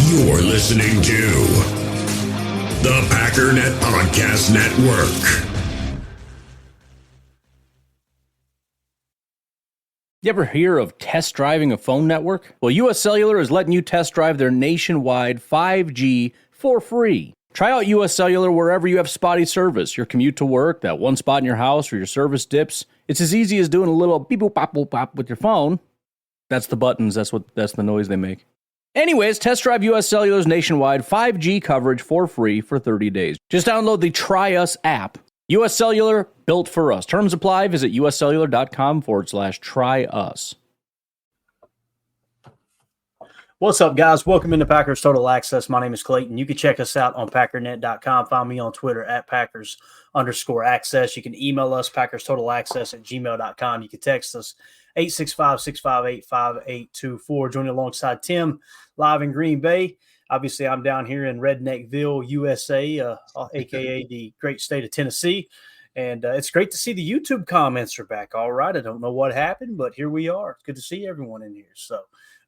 You're listening to the Packernet Podcast Network. You ever hear of test driving a phone network? Well, US Cellular is letting you test drive their nationwide 5G for free. Try out US Cellular wherever you have spotty service, your commute to work, that one spot in your house where your service dips. It's as easy as doing a little beep boop pop boop pop with your phone. That's the buttons, that's the noise they make. Anyways, test drive US Cellular's nationwide 5G coverage for free for 30 days. Just download the Try Us app. US Cellular, built for us. Terms apply. Visit uscellular.com/try us. What's up, guys? Welcome into Packers Total Access. My name is Clayton. You can check us out on packernet.com. Find me on Twitter at Packers_access. You can email us, PackersTotalAccess@gmail.com. You can text us, 865-658-5824. Joining alongside Tim, live in Green Bay. Obviously, I'm down here in Redneckville, USA, a.k.a. the great state of Tennessee. And it's great to see the YouTube comments are back. All right. I don't know what happened, but here we are. It's good to see everyone in here. So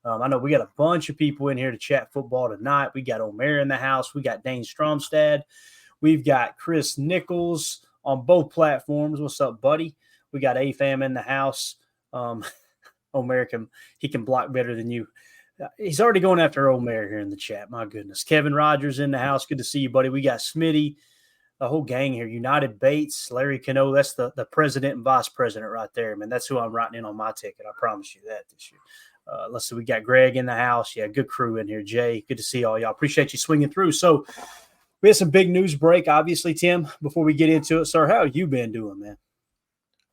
I know we got a bunch of people in here to chat football tonight. We got Omer in the house. We got Dane Stromstad. We've got Chris Nichols on both platforms. What's up, buddy? We got AFAM in the house. Omer can block better than you. He's already going after Omer here in the chat. My goodness. Kevin Rogers in the house. Good to see you, buddy. We got Smitty, the whole gang here. United Bates, Larry Cano. That's the president and vice president right there, man. That's who I'm writing in on my ticket. I promise you that this year. Let's see. We got Greg in the house. Yeah, good crew in here. Jay, good to see all y'all. Appreciate you swinging through. So we had some big news break, obviously, Tim. Before we get into it, sir, how have you been doing, man?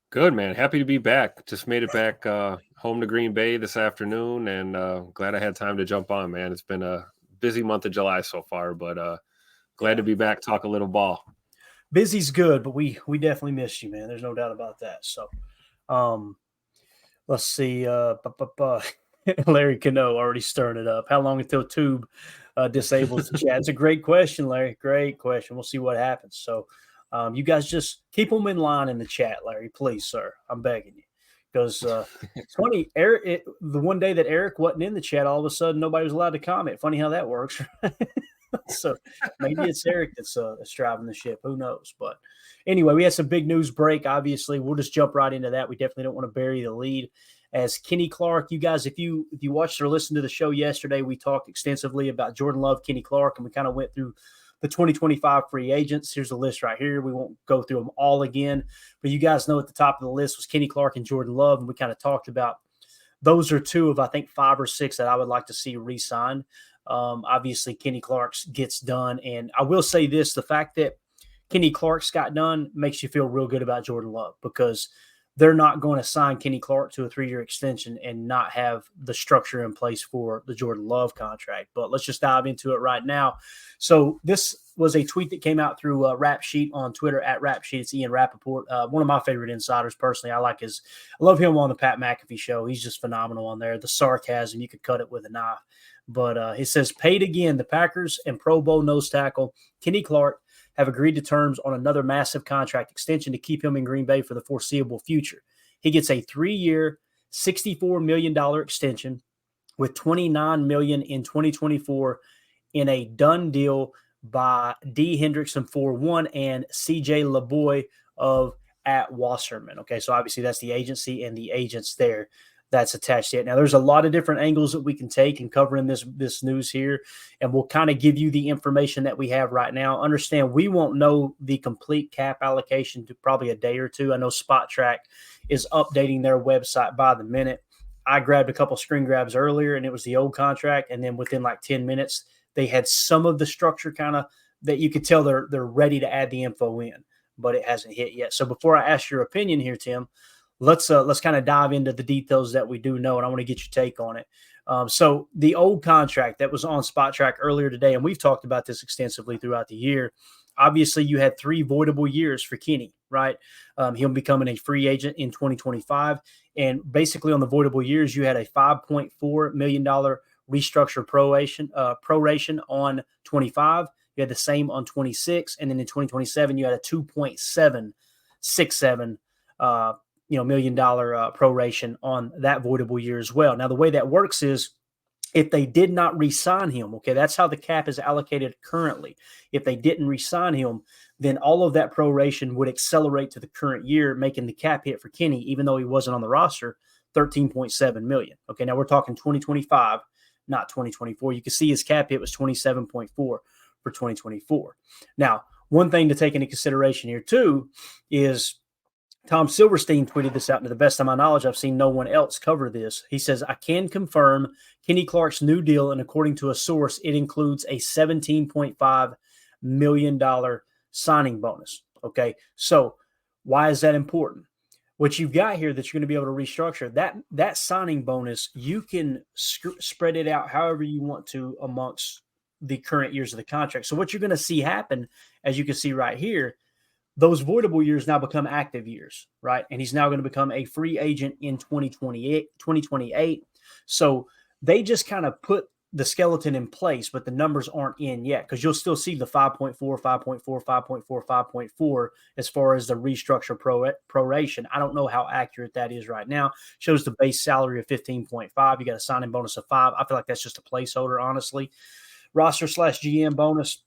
Good, man. Happy to be back. Just made it back home to Green Bay this afternoon, and glad I had time to jump on, man. It's been a busy month of July so far, but glad to be back, talk a little ball. Busy's good, but we definitely missed you, man. There's no doubt about that. So let's see. Larry Cano already stirring it up. How long until Tube disables the chat? It's a great question, Larry. Great question. We'll see what happens. So you guys just keep them in line in the chat, Larry, please, sir. I'm begging you. Because it's funny, Eric, the one day that Eric wasn't in the chat, all of a sudden nobody was allowed to comment. Funny how that works. So maybe it's Eric that's driving the ship. Who knows? But anyway, we had some big news break. Obviously, we'll just jump right into that. We definitely don't want to bury the lead. As Kenny Clark, you guys, if you watched or listened to the show yesterday, we talked extensively about Jordan Love, Kenny Clark, and we kind of went through the 2025 free agents. Here's the list right here. We won't go through them all again, but you guys know at the top of the list was Kenny Clark and Jordan Love, and we kind of talked about those are two of, I think, 5 or 6 that I would like to see re-signed. Obviously, Kenny Clark's gets done, and I will say this, the fact that Kenny Clark's got done makes you feel real good about Jordan Love, because they're not going to sign Kenny Clark to a 3-year extension and not have the structure in place for the Jordan Love contract. But let's just dive into it right now. So this was a tweet that came out through Rap Sheet on Twitter, at Rap Sheet. It's Ian Rappaport, one of my favorite insiders personally. I love him on the Pat McAfee show. He's just phenomenal on there. The sarcasm, you could cut it with a knife. But he says, paid again, the Packers and Pro Bowl nose tackle Kenny Clark have agreed to terms on another massive contract extension to keep him in Green Bay for the foreseeable future. He gets a 3-year, $64 million extension with $29 million in 2024 in a done deal by D. Hendrickson 4-1 and C.J. LeBoy of at Wasserman. Okay, so obviously that's the agency and the agents there that's attached to it. Now, there's a lot of different angles that we can take in covering this news here, and we'll kind of give you the information that we have right now. Understand, we won't know the complete cap allocation to probably a day or two. I know Spot Track is updating their website by the minute. I grabbed a couple screen grabs earlier, and it was the old contract, and then within like 10 minutes, they had some of the structure kind of that you could tell they're ready to add the info in, but it hasn't hit yet. So before I ask your opinion here, Tim, let's kind of dive into the details that we do know, and I want to get your take on it. So the old contract that was on Spot Track earlier today, and we've talked about this extensively throughout the year. Obviously, you had 3 voidable years for Kenny, right? He'll be becoming a free agent in 2025. And basically on the voidable years, you had a $5.4 million restructure proration on 25. You had the same on 26. And then in 2027, you had a $2.767 million proration on that voidable year as well. Now, the way that works is if they did not re-sign him, okay, that's how the cap is allocated currently. If they didn't re-sign him, then all of that proration would accelerate to the current year, making the cap hit for Kenny, even though he wasn't on the roster, $13.7 million. Okay, now we're talking 2025, not 2024. You can see his cap hit was 27.4 for 2024. Now, one thing to take into consideration here too is Tom Silverstein tweeted this out, and to the best of my knowledge, I've seen no one else cover this. He says, I can confirm Kenny Clark's new deal, and according to a source, it includes a $17.5 million signing bonus. Okay, so why is that important? What you've got here that you're going to be able to restructure, that signing bonus, you can spread it out however you want to amongst the current years of the contract. So what you're going to see happen, as you can see right here, those voidable years now become active years, right? And he's now going to become a free agent in 2028. So they just kind of put the skeleton in place, but the numbers aren't in yet, because you'll still see the 5.4, 5.4, 5.4, 5.4 as far as the restructure proration. I don't know how accurate that is right now. Shows the base salary of 15.5. You got a signing bonus of 5. I feel like that's just a placeholder, honestly. Roster/GM bonus,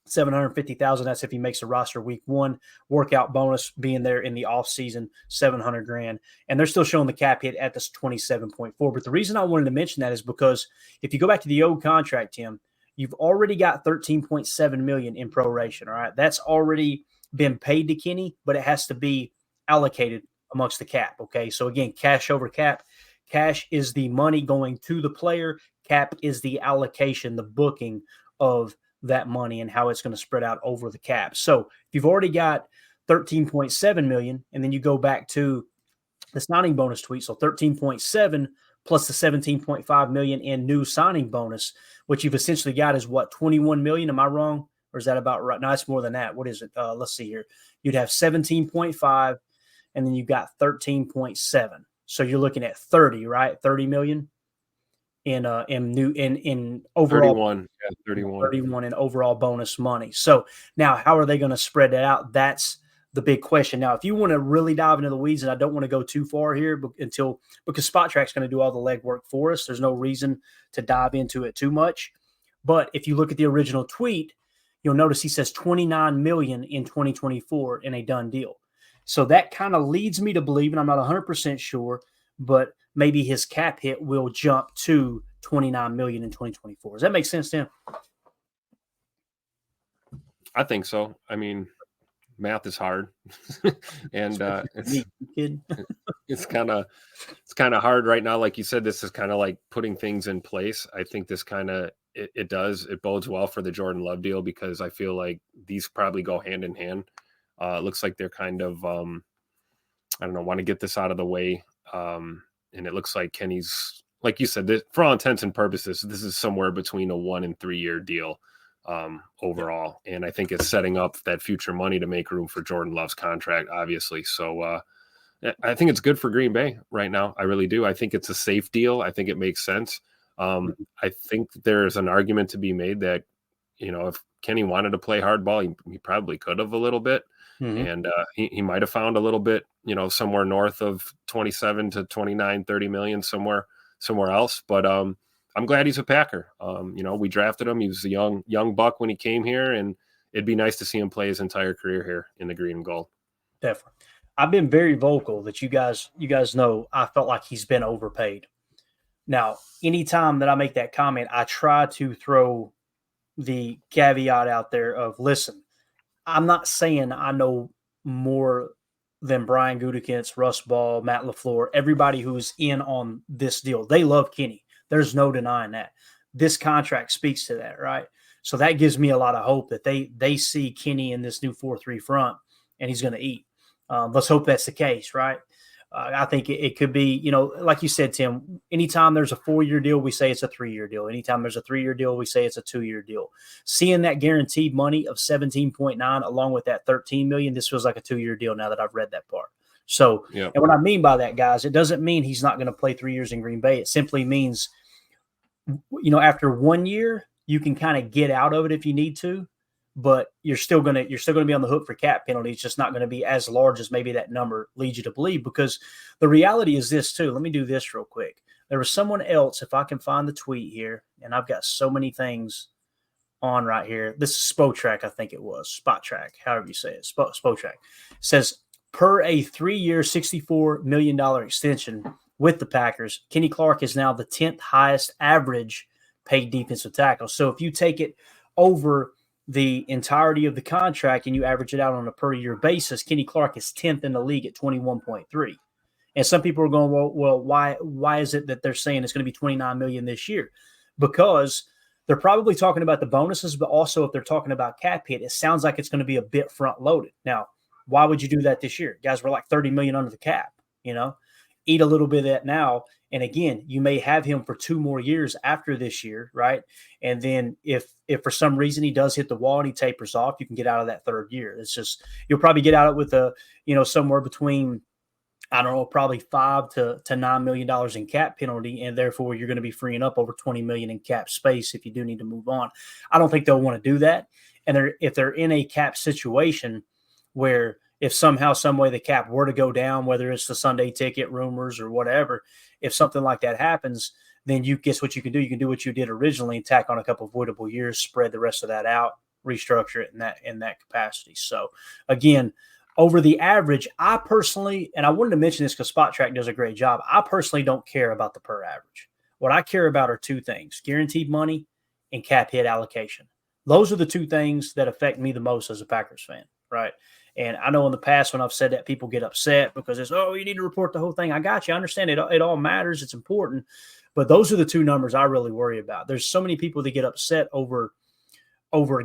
$750,000. That's if he makes a roster week 1. Workout bonus being there in the off season, $700,000. And they're still showing the cap hit at this 27.4. But the reason I wanted to mention that is because if you go back to the old contract, Tim, you've already got $13.7 million in proration. All right, that's already been paid to Kenny, but it has to be allocated amongst the cap. Okay, so again, cash over cap. Cash is the money going to the player. Cap is the allocation, the booking of that money and how it's going to spread out over the cap. So if you've already got 13.7 million, and then you go back to the signing bonus tweet, so 13.7 plus the 17.5 million in new signing bonus, what you've essentially got is what, 21 million? Am I wrong? Or is that about right? No, it's more than that. What is it? Let's see here. You'd have 17.5, and then you've got 13.7. So you're looking at 30, right? 30 million in overall 31 in overall bonus money. So now how are they going to spread that out? That's the big question. Now, if you want to really dive into the weeds, and I don't want to go too far here because Spot Track's going to do all the legwork for us. There's no reason to dive into it too much. But if you look at the original tweet, you'll notice he says 29 million in 2024 in a done deal. So that kind of leads me to believe, and I'm not 100% sure, but maybe his cap hit will jump to 29 million in 2024. Does that make sense, Tim? I think so. I mean, math is hard, and it's kind of hard right now. Like you said, this is kind of like putting things in place. I think this kind of it bodes well for the Jordan Love deal, because I feel like these probably go hand in hand. It looks like they're kind of I don't know, want to get this out of the way. And it looks like Kenny's, like you said, for all intents and purposes, this is somewhere between a 1 and 3 year deal overall. And I think it's setting up that future money to make room for Jordan Love's contract, obviously. So I think it's good for Green Bay right now. I really do. I think it's a safe deal. I think it makes sense. I think there's an argument to be made that, if Kenny wanted to play hardball, he probably could have a little bit. Mm-hmm. And he might have found a little bit, somewhere north of 27 to 29, 30 million, somewhere else. But I'm glad he's a Packer. We drafted him. He was a young buck when he came here, and it'd be nice to see him play his entire career here in the green and gold. Definitely. I've been very vocal that you guys know I felt like he's been overpaid. Now, anytime that I make that comment, I try to throw the caveat out there of, listen, I'm not saying I know more than Brian Gutekunst, Russ Ball, Matt LaFleur, everybody who's in on this deal. They love Kenny. There's no denying that. This contract speaks to that, right? So that gives me a lot of hope that they see Kenny in this new 4-3 front, and he's going to eat. Let's hope that's the case, right? I think it could be, like you said, Tim, anytime there's a 4-year deal, we say it's a 3-year deal. Anytime there's a 3-year deal, we say it's a 2-year deal. Seeing that guaranteed money of 17.9 along with that 13 million, this feels like a 2-year deal now that I've read that part. So, yeah. And what I mean by that, guys, it doesn't mean he's not going to play 3 years in Green Bay. It simply means, after 1 year, you can kind of get out of it if you need to. but you're still gonna be on the hook for cap penalty. It's just not going to be as large as maybe that number leads you to believe, because the reality is this too. Let me do this real quick. There was someone else, if I can find the tweet here, and I've got so many things on right here. This is Spotrac, I think it was. Spot Track, however you say it. Spotrac. Says, per a 3-year, $64 million extension with the Packers, Kenny Clark is now the 10th highest average paid defensive tackle. So if you take it over the entirety of the contract and you average it out on a per year basis, Kenny Clark is 10th in the league at 21.3. And some people are going, well, why is it that they're saying it's going to be $29 million this year? Because they're probably talking about the bonuses, but also if they're talking about cap hit, it sounds like it's going to be a bit front loaded. Now, why would you do that this year? Guys, we're like $30 million under the cap, eat a little bit of that now. And again, you may have him for 2 more years after this year, right? And then if for some reason he does hit the wall and he tapers off, you can get out of that 3rd year. It's just, you'll probably get out of it with somewhere between, I don't know, probably $5 to $9 million in cap penalty, and therefore you're going to be freeing up over $20 million in cap space if you do need to move on. I don't think they'll want to do that. And if they're in a cap situation where if somehow, some way the cap were to go down, whether it's the Sunday ticket rumors or whatever, if something like that happens, then you guess what you can do? You can do what you did originally and tack on a couple of voidable years, spread the rest of that out, restructure it in that capacity. So again, over the average, I personally, and I wanted to mention this because Spot Track does a great job, I personally don't care about the per average. What I care about are 2 things: guaranteed money and cap hit allocation. Those are the 2 things that affect me the most as a Packers fan, right? And I know in the past when I've said that, people get upset because it's, you need to report the whole thing. I got you. I understand it. It all matters. It's important. But those are the 2 numbers I really worry about. There's so many people that get upset over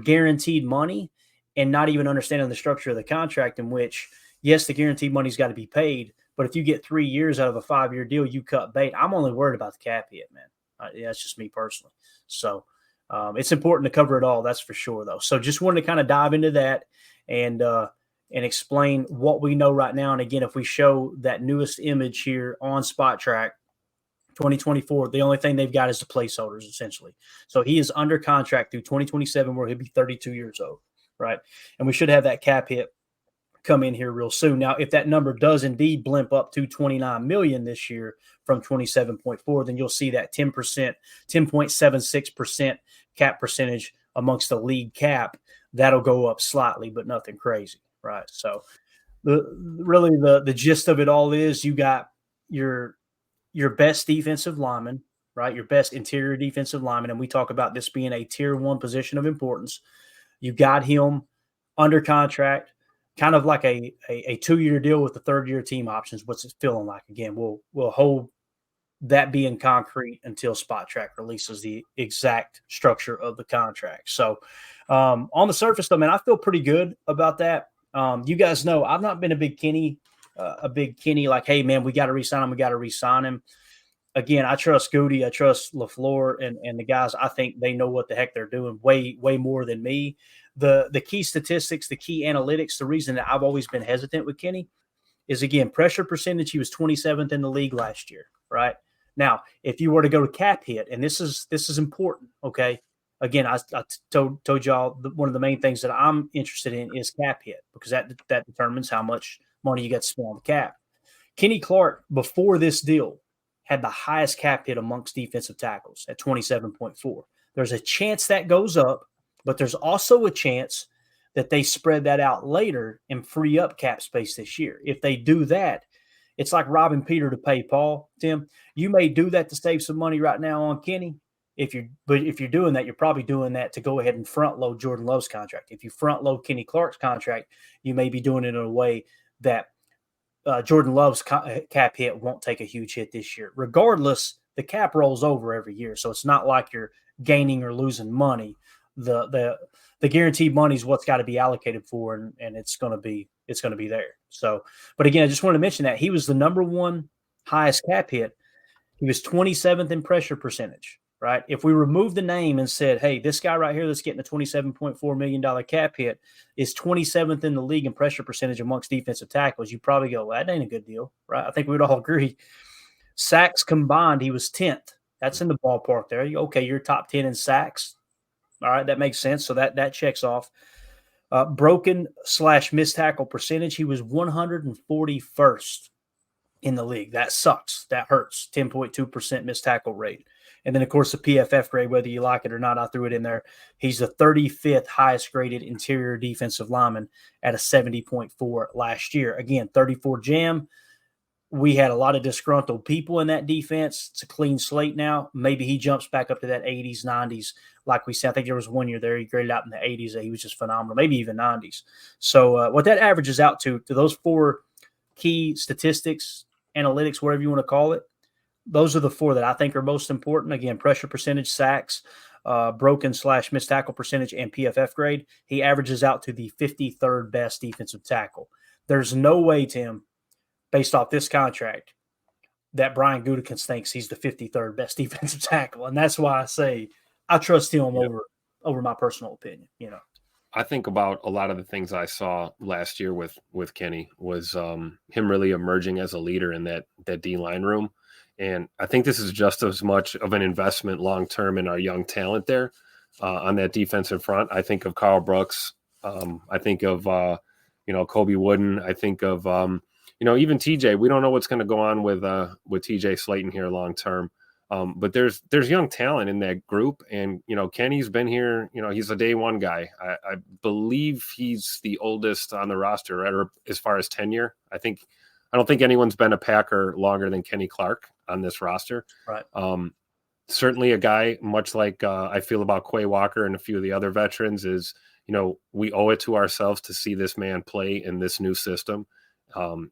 guaranteed money and not even understanding the structure of the contract, in which, yes, the guaranteed money's got to be paid, but if you get 3 years out of a 5-year deal, you cut bait. I'm only worried about the cap hit, man. That's just me personally. So it's important to cover it all. That's for sure, though. So just wanted to kind of dive into that and explain what we know right now. And again, if we show that newest image here on Spot Track, 2024, the only thing they've got is the placeholders, essentially. So he is under contract through 2027, where he'll be 32 years old, right? And we should have that cap hit come in here real soon. Now, if that number does indeed blimp up to $29 million this year from 27.4, then you'll see that 10%, 10.76% cap percentage amongst the league cap. That'll go up slightly, but nothing crazy, right? So the gist of it all is you got your best defensive lineman, right? Your best interior defensive lineman. And we talk about this being a tier 1 position of importance. You got him under contract, kind of like a 2-year deal with the 3rd-year team options. What's it feeling like? Again, we'll hold that being concrete until Spot Track releases the exact structure of the contract. So on the surface, though, man, I feel pretty good about that. You guys know I've not been a big Kenny like, hey, man, we got to re-sign him. We got to re-sign him. Again, I trust Goody. I trust LaFleur and the guys. I think they know what the heck they're doing way more than me. The key statistics, the key analytics, the reason that I've always been hesitant with Kenny is, again, pressure percentage. He was 27th in the league last year, right? Now, if you were to go to cap hit, and this is important, okay? Again, I told y'all one of the main things that I'm interested in is cap hit, because that determines how much money you got to spend on the cap. Kenny Clark, before this deal, had the highest cap hit amongst defensive tackles at 27.4. There's a chance that goes up, but there's also a chance that they spread that out later and free up cap space this year. If they do that, it's like robbing Peter to pay Paul, Tim. You may do that to save some money right now on Kenny. But if you're doing that, you're probably doing that to go ahead and front load Jordan Love's contract. If you front load Kenny Clark's contract, you may be doing it in a way that Jordan Love's cap hit won't take a huge hit this year. Regardless, the cap rolls over every year, so it's not like you're gaining or losing money. The guaranteed money is what's got to be allocated for, and it's going to be there. So, but again, I just wanted to mention that he was the number 1 highest cap hit. He was 27th in pressure percentage. Right? If we remove the name and said, hey, this guy right here that's getting a $27.4 million cap hit is 27th in the league in pressure percentage amongst defensive tackles, you probably go, well, that ain't a good deal, right? I think we would all agree. Sacks combined, he was 10th. That's in the ballpark there. Okay, you're top 10 in sacks. All right, that makes sense. So that checks off. Broken/missed tackle percentage, he was 141st in the league. That sucks. That hurts. 10.2% missed tackle rate. And then, of course, the PFF grade, whether you like it or not, I threw it in there. He's the 35th highest graded interior defensive lineman at a 70.4 last year. Again, 34 jam. We had a lot of disgruntled people in that defense. It's a clean slate now. Maybe he jumps back up to that 80s, 90s. Like we said, I think there was 1 year there he graded out in the 80s that he was just phenomenal, maybe even 90s. So what that averages out to those 4 key statistics, analytics, whatever you want to call it, those are the 4 that I think are most important. Again, pressure percentage, sacks, broken/missed tackle percentage, and PFF grade. He averages out to the 53rd best defensive tackle. There's no way, Tim, based off this contract, that Brian Gutekunst thinks he's the 53rd best defensive tackle. And that's why I say I trust him over my personal opinion. I think about a lot of the things I saw last year with Kenny was him really emerging as a leader in that D-line room. And I think this is just as much of an investment long-term in our young talent there on that defensive front. I think of Carl Brooks. I think of, Kobe Wooden. I think of, even TJ. We don't know what's going to go on with TJ Slayton here long-term. But there's young talent in that group. And, Kenny's been here, he's a day one guy. I believe he's the oldest on the roster, right? Or as far as tenure. I don't think anyone's been a Packer longer than Kenny Clark on this roster. Right. Certainly a guy, much like I feel about Quay Walker and a few of the other veterans, is, we owe it to ourselves to see this man play in this new system,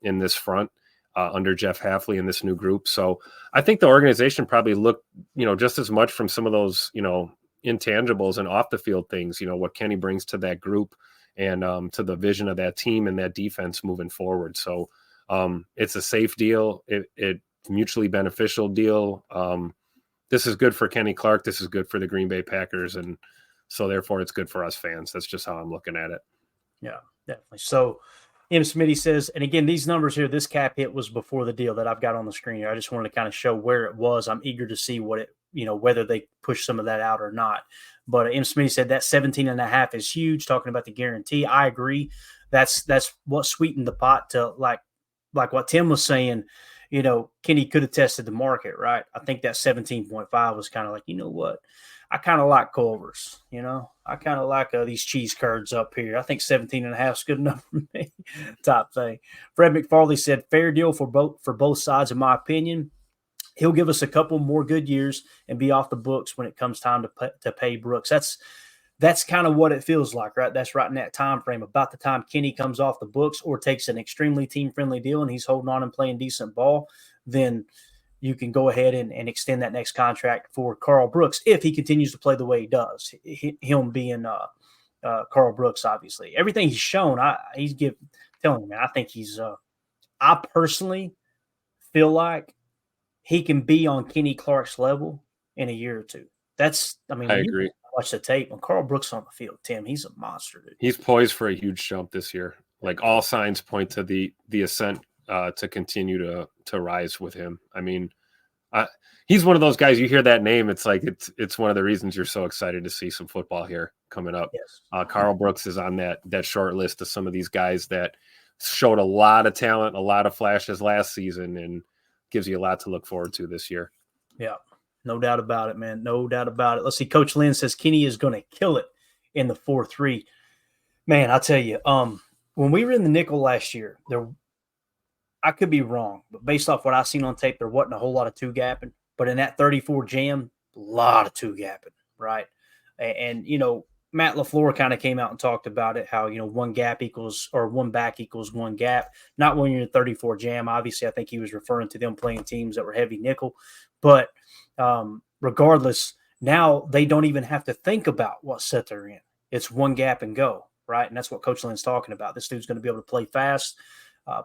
in this front. Under Jeff Hafley in this new group. So I think the organization probably looked, just as much from some of those, intangibles and off the field things, what Kenny brings to that group and to the vision of that team and that defense moving forward. So it's a safe deal. It mutually beneficial deal. This is good for Kenny Clark. This is good for the Green Bay Packers. And so therefore it's good for us fans. That's just how I'm looking at it. Yeah, definitely. So M. Smitty says, and again, these numbers here, this cap hit was before the deal that I've got on the screen here. I just wanted to kind of show where it was. I'm eager to see what it, whether they push some of that out or not. But M. Smitty said that 17.5 is huge, talking about the guarantee. I agree. That's what sweetened the pot to like what Tim was saying, Kenny could have tested the market, right? I think that 17.5 was kind of like, what? I kind of like Culver's, I kind of like these cheese curds up here. I think 17.5 is good enough for me. Top thing. Fred McFarley said, fair deal for both sides, in my opinion. He'll give us a couple more good years and be off the books when it comes time to pay Brooks. That's kind of what it feels like, right? That's right in that time frame, about the time Kenny comes off the books or takes an extremely team-friendly deal and he's holding on and playing decent ball, then you can go ahead and extend that next contract for Carl Brooks if he continues to play the way he does. Him being Carl Brooks, obviously. Everything he's shown, telling me, I think he's I personally feel like he can be on Kenny Clark's level in a year or two. I agree. Watch the tape. When Carl Brooks on the field, Tim, he's a monster, dude. He's poised for a huge jump this year. Like all signs point to the ascent to continue to rise with him. I mean, he's one of those guys. You hear that name, it's like it's one of the reasons you're so excited to see some football here coming up. Yes. Carl Brooks is on that short list of some of these guys that showed a lot of talent, a lot of flashes last season, and gives you a lot to look forward to this year. Yeah, no doubt about it, man. No doubt about it. Let's see. Coach Lynn says Kenny is going to kill it in the 4-3. Man, I'll tell you, when we were in the nickel last year, I could be wrong, but based off what I've seen on tape, there wasn't a whole lot of two-gapping. But in that 34 jam, a lot of two-gapping, right? And Matt LaFleur kind of came out and talked about it, how, one back equals one gap. Not when you're in 34 jam. Obviously, I think he was referring to them playing teams that were heavy nickel. But regardless, now they don't even have to think about what set they're in. It's one gap and go, right? And that's what Coach Lynn's talking about. This dude's going to be able to play fast,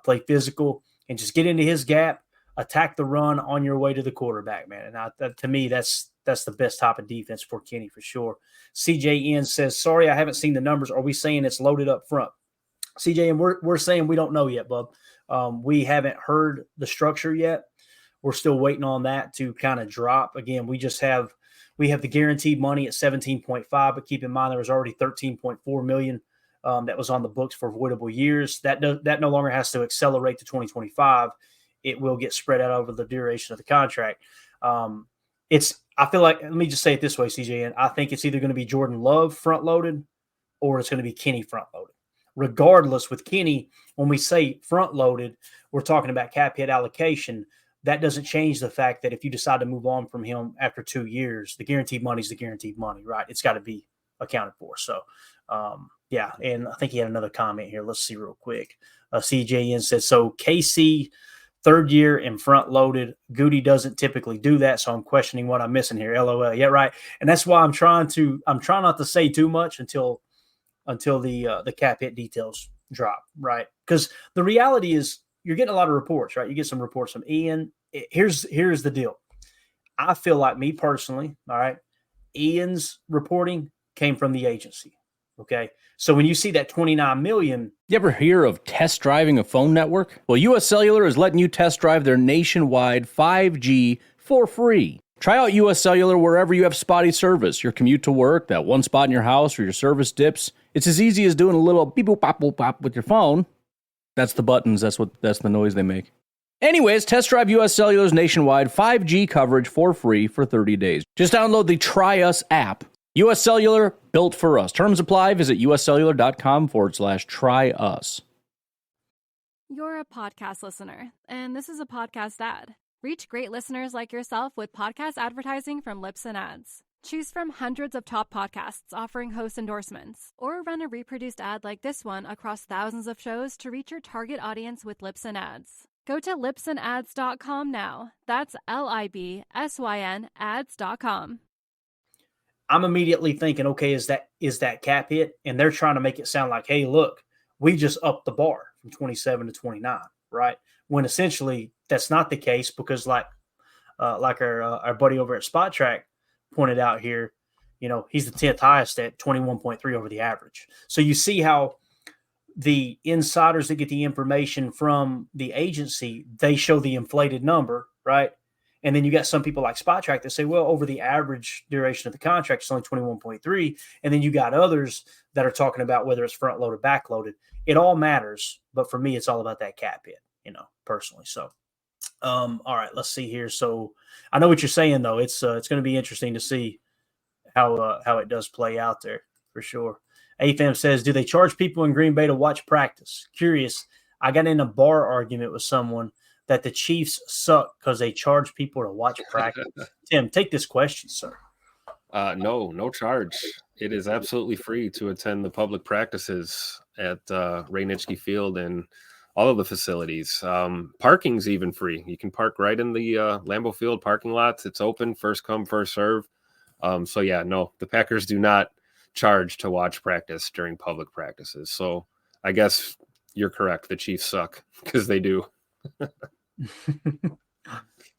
play physical, and just get into his gap, attack the run on your way to the quarterback, man. And to me, that's the best type of defense for Kenny for sure. CJN says, sorry, I haven't seen the numbers. Are we saying it's loaded up front? CJN, we're saying we don't know yet, bub. We haven't heard the structure yet. We're still waiting on that to kind of drop. Again, we have the guaranteed money at 17.5, but keep in mind there was already 13.4 million that was on the books for avoidable years. That no longer has to accelerate to 2025. It will get spread out over the duration of the contract. I feel like, let me just say it this way, CJ, and I think it's either going to be Jordan Love front loaded or it's going to be Kenny front loaded. Regardless, with Kenny, when we say front loaded, we're talking about cap hit allocation. That doesn't change the fact that if you decide to move on from him after 2 years, the guaranteed money is the guaranteed money, right? It's got to be accounted for. So, yeah. And I think he had another comment here. Let's see real quick. CJN said, so KC third year and front loaded. Goody doesn't typically do that. So I'm questioning what I'm missing here. LOL. Yeah, right. And that's why I'm trying not to say too much until the cap hit details drop, right? Because the reality is you're getting a lot of reports, right? You get some reports from Ian. Here's the deal. I feel like, me personally, all right, Ian's reporting came from the agency, okay? So when you see that $29 million. You ever hear of test driving a phone network? Well, US Cellular is letting you test drive their nationwide 5G for free. Try out US Cellular wherever you have spotty service, your commute to work, that one spot in your house where your service dips. It's as easy as doing a little beep boop pop boop pop with your phone. That's the buttons, that's the noise they make. Anyways, test drive US Cellular's nationwide 5G coverage for free for 30 days. Just download the Try Us app. US Cellular, built for us. Terms apply. Visit uscellular.com/try us. You're a podcast listener, and this is a podcast ad. Reach great listeners like yourself with podcast advertising from Lips and Ads. Choose from hundreds of top podcasts offering host endorsements, or run a reproduced ad like this one across thousands of shows to reach your target audience with Lips and Ads. Go to lipsandads.com now. That's LIBSYN ads.com. I'm immediately thinking, okay, is that cap hit? And they're trying to make it sound like, hey, look, we just upped the bar from 27 to 29, right? When essentially that's not the case, because like our buddy over at Spot Track pointed out here, he's the 10th highest at 21.3 over the average. So you see how the insiders that get the information from the agency, they show the inflated number, right? And then you got some people like Spot Track that say, well, over the average duration of the contract, it's only 21.3. And then you got others that are talking about whether it's front loaded, back loaded. It all matters. But for me, it's all about that cap hit, personally. So, all right, let's see here. So I know what you're saying, though. It's going to be interesting to see how it does play out there for sure. AFAM says, do they charge people in Green Bay to watch practice? Curious. I got in a bar argument with someone that the Chiefs suck because they charge people to watch practice. Tim, take this question, sir. No charge. It is absolutely free to attend the public practices at Ray Nitschke Field and all of the facilities. Parking's even free. You can park right in the Lambeau Field parking lots. It's open, first come, first serve. So yeah, no, the Packers do not charge to watch practice during public practices. So I guess you're correct. The Chiefs suck because they do.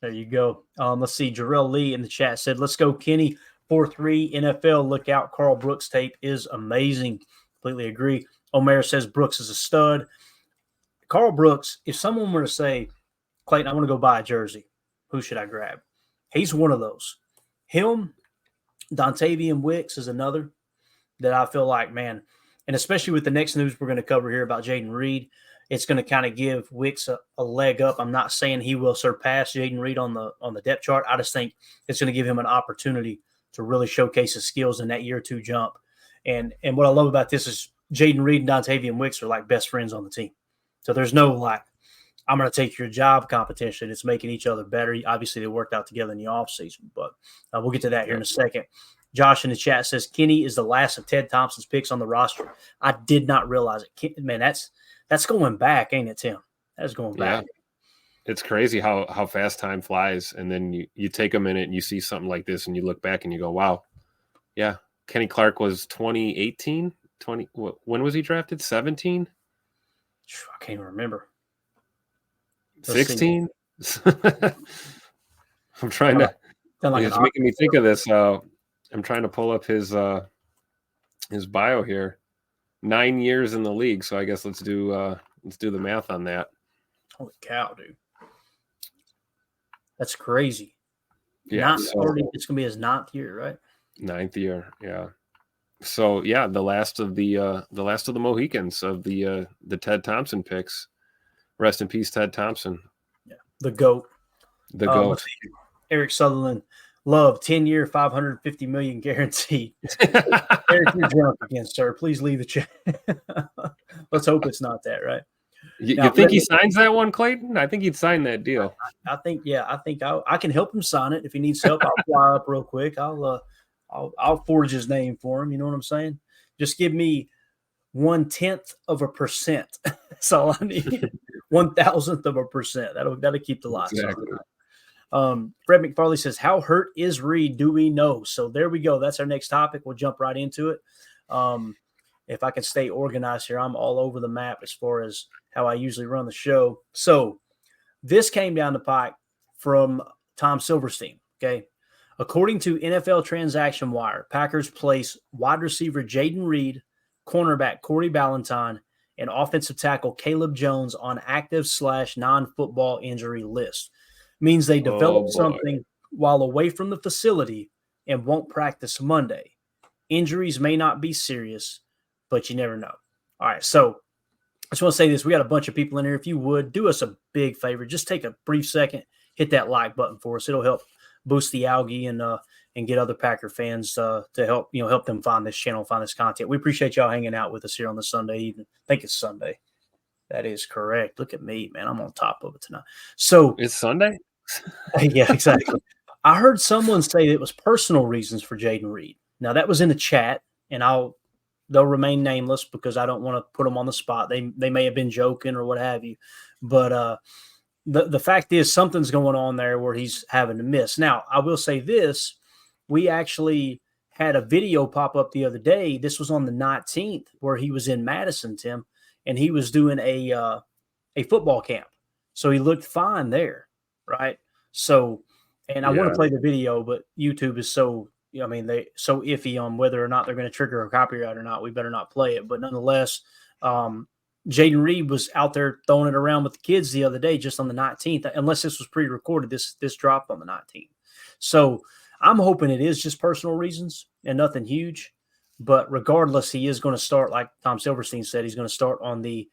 There you go. Let's see. Jarrell Lee in the chat said, let's go, Kenny. 4-3 NFL. Look out. Carl Brooks tape is amazing. Completely agree. Omer says Brooks is a stud. Carl Brooks, if someone were to say, Clayton, I want to go buy a jersey, who should I grab? He's one of those. Him, Dontavian Wicks is another that I feel like, man, and especially with the next news we're going to cover here about Jayden Reed, it's going to kind of give Wicks a leg up. I'm not saying he will surpass Jayden Reed on the depth chart. I just think it's going to give him an opportunity to really showcase his skills in that year 2 jump. And what I love about this is Jayden Reed and Dontavian Wicks are like best friends on the team. So there's no like, I'm going to take your job competition. It's making each other better. Obviously, they worked out together in the offseason, but we'll get to that here in a second. Josh in the chat says Kenny is the last of Ted Thompson's picks on the roster. I did not realize it. Man, that's going back, ain't it, Tim? That's going back. Yeah. It's crazy how fast time flies. And then you take a minute and you see something like this and you look back and you go, wow. Yeah. Kenny Clark was 2018. When was he drafted? 17? I can't even remember. 16? I'm trying to. It's making me think of this. I'm trying to pull up his bio here. 9 years in the league, so I guess let's do the math on that. Holy cow, dude! That's crazy. Yeah, it's gonna be his 9th year, right? 9th year, yeah. So yeah, the last of the Mohicans of the Ted Thompson picks. Rest in peace, Ted Thompson. Yeah, the GOAT. The GOAT. Eric Sutherland, love 10-year, $550 million guaranteed. Eric, you're drunk again, sir. Please leave the chat. Let's hope it's not that, right? You think he signs that one, Clayton? I think he'd sign that deal. I think I can help him sign it if he needs help. I'll fly up real quick. I'll forge his name for him. You know what I'm saying? Just give me 0.1%. That's all I need. 0.1,000%. That'll keep the lights on. Fred McFarley says, "How hurt is Reed? Do we know?" So there we go. That's our next topic. We'll jump right into it. If I can stay organized here, I'm all over the map as far as how I usually run the show. So this came down the pike from Tom Silverstein. Okay. According to NFL Transaction Wire, Packers place wide receiver Jayden Reed, cornerback Corey Ballantyne, and offensive tackle Caleb Jones on active/non-football injury list. Means they developed something while away from the facility and won't practice Monday. Injuries may not be serious, but you never know. All right, so I just want to say this. We got a bunch of people in here. If you would, do us a big favor. Just take a brief second, hit that like button for us. It'll help boost the algae and get other Packer fans to help them find this channel, find this content. We appreciate y'all hanging out with us here on the Sunday evening. I think it's Sunday. That is correct. Look at me, man. I'm on top of it tonight. So it's Sunday? Yeah, exactly. I heard someone say it was personal reasons for Jayden Reed. Now, that was in the chat, and they'll remain nameless because I don't want to put them on the spot. They may have been joking or what have you. But the fact is something's going on there where he's having to miss. Now, I will say this. We actually had a video pop up the other day. This was on the 19th where he was in Madison, Tim, and he was doing a football camp. So he looked fine there, right? So, and I want to play the video, but YouTube is so iffy on whether or not they're going to trigger a copyright or not. We better not play it. But nonetheless, Jayden Reed was out there throwing it around with the kids the other day, just on the 19th. Unless this was pre-recorded, this dropped on the 19th. So I'm hoping it is just personal reasons and nothing huge. But regardless, he is going to start, like Tom Silverstein said, he's going to start on the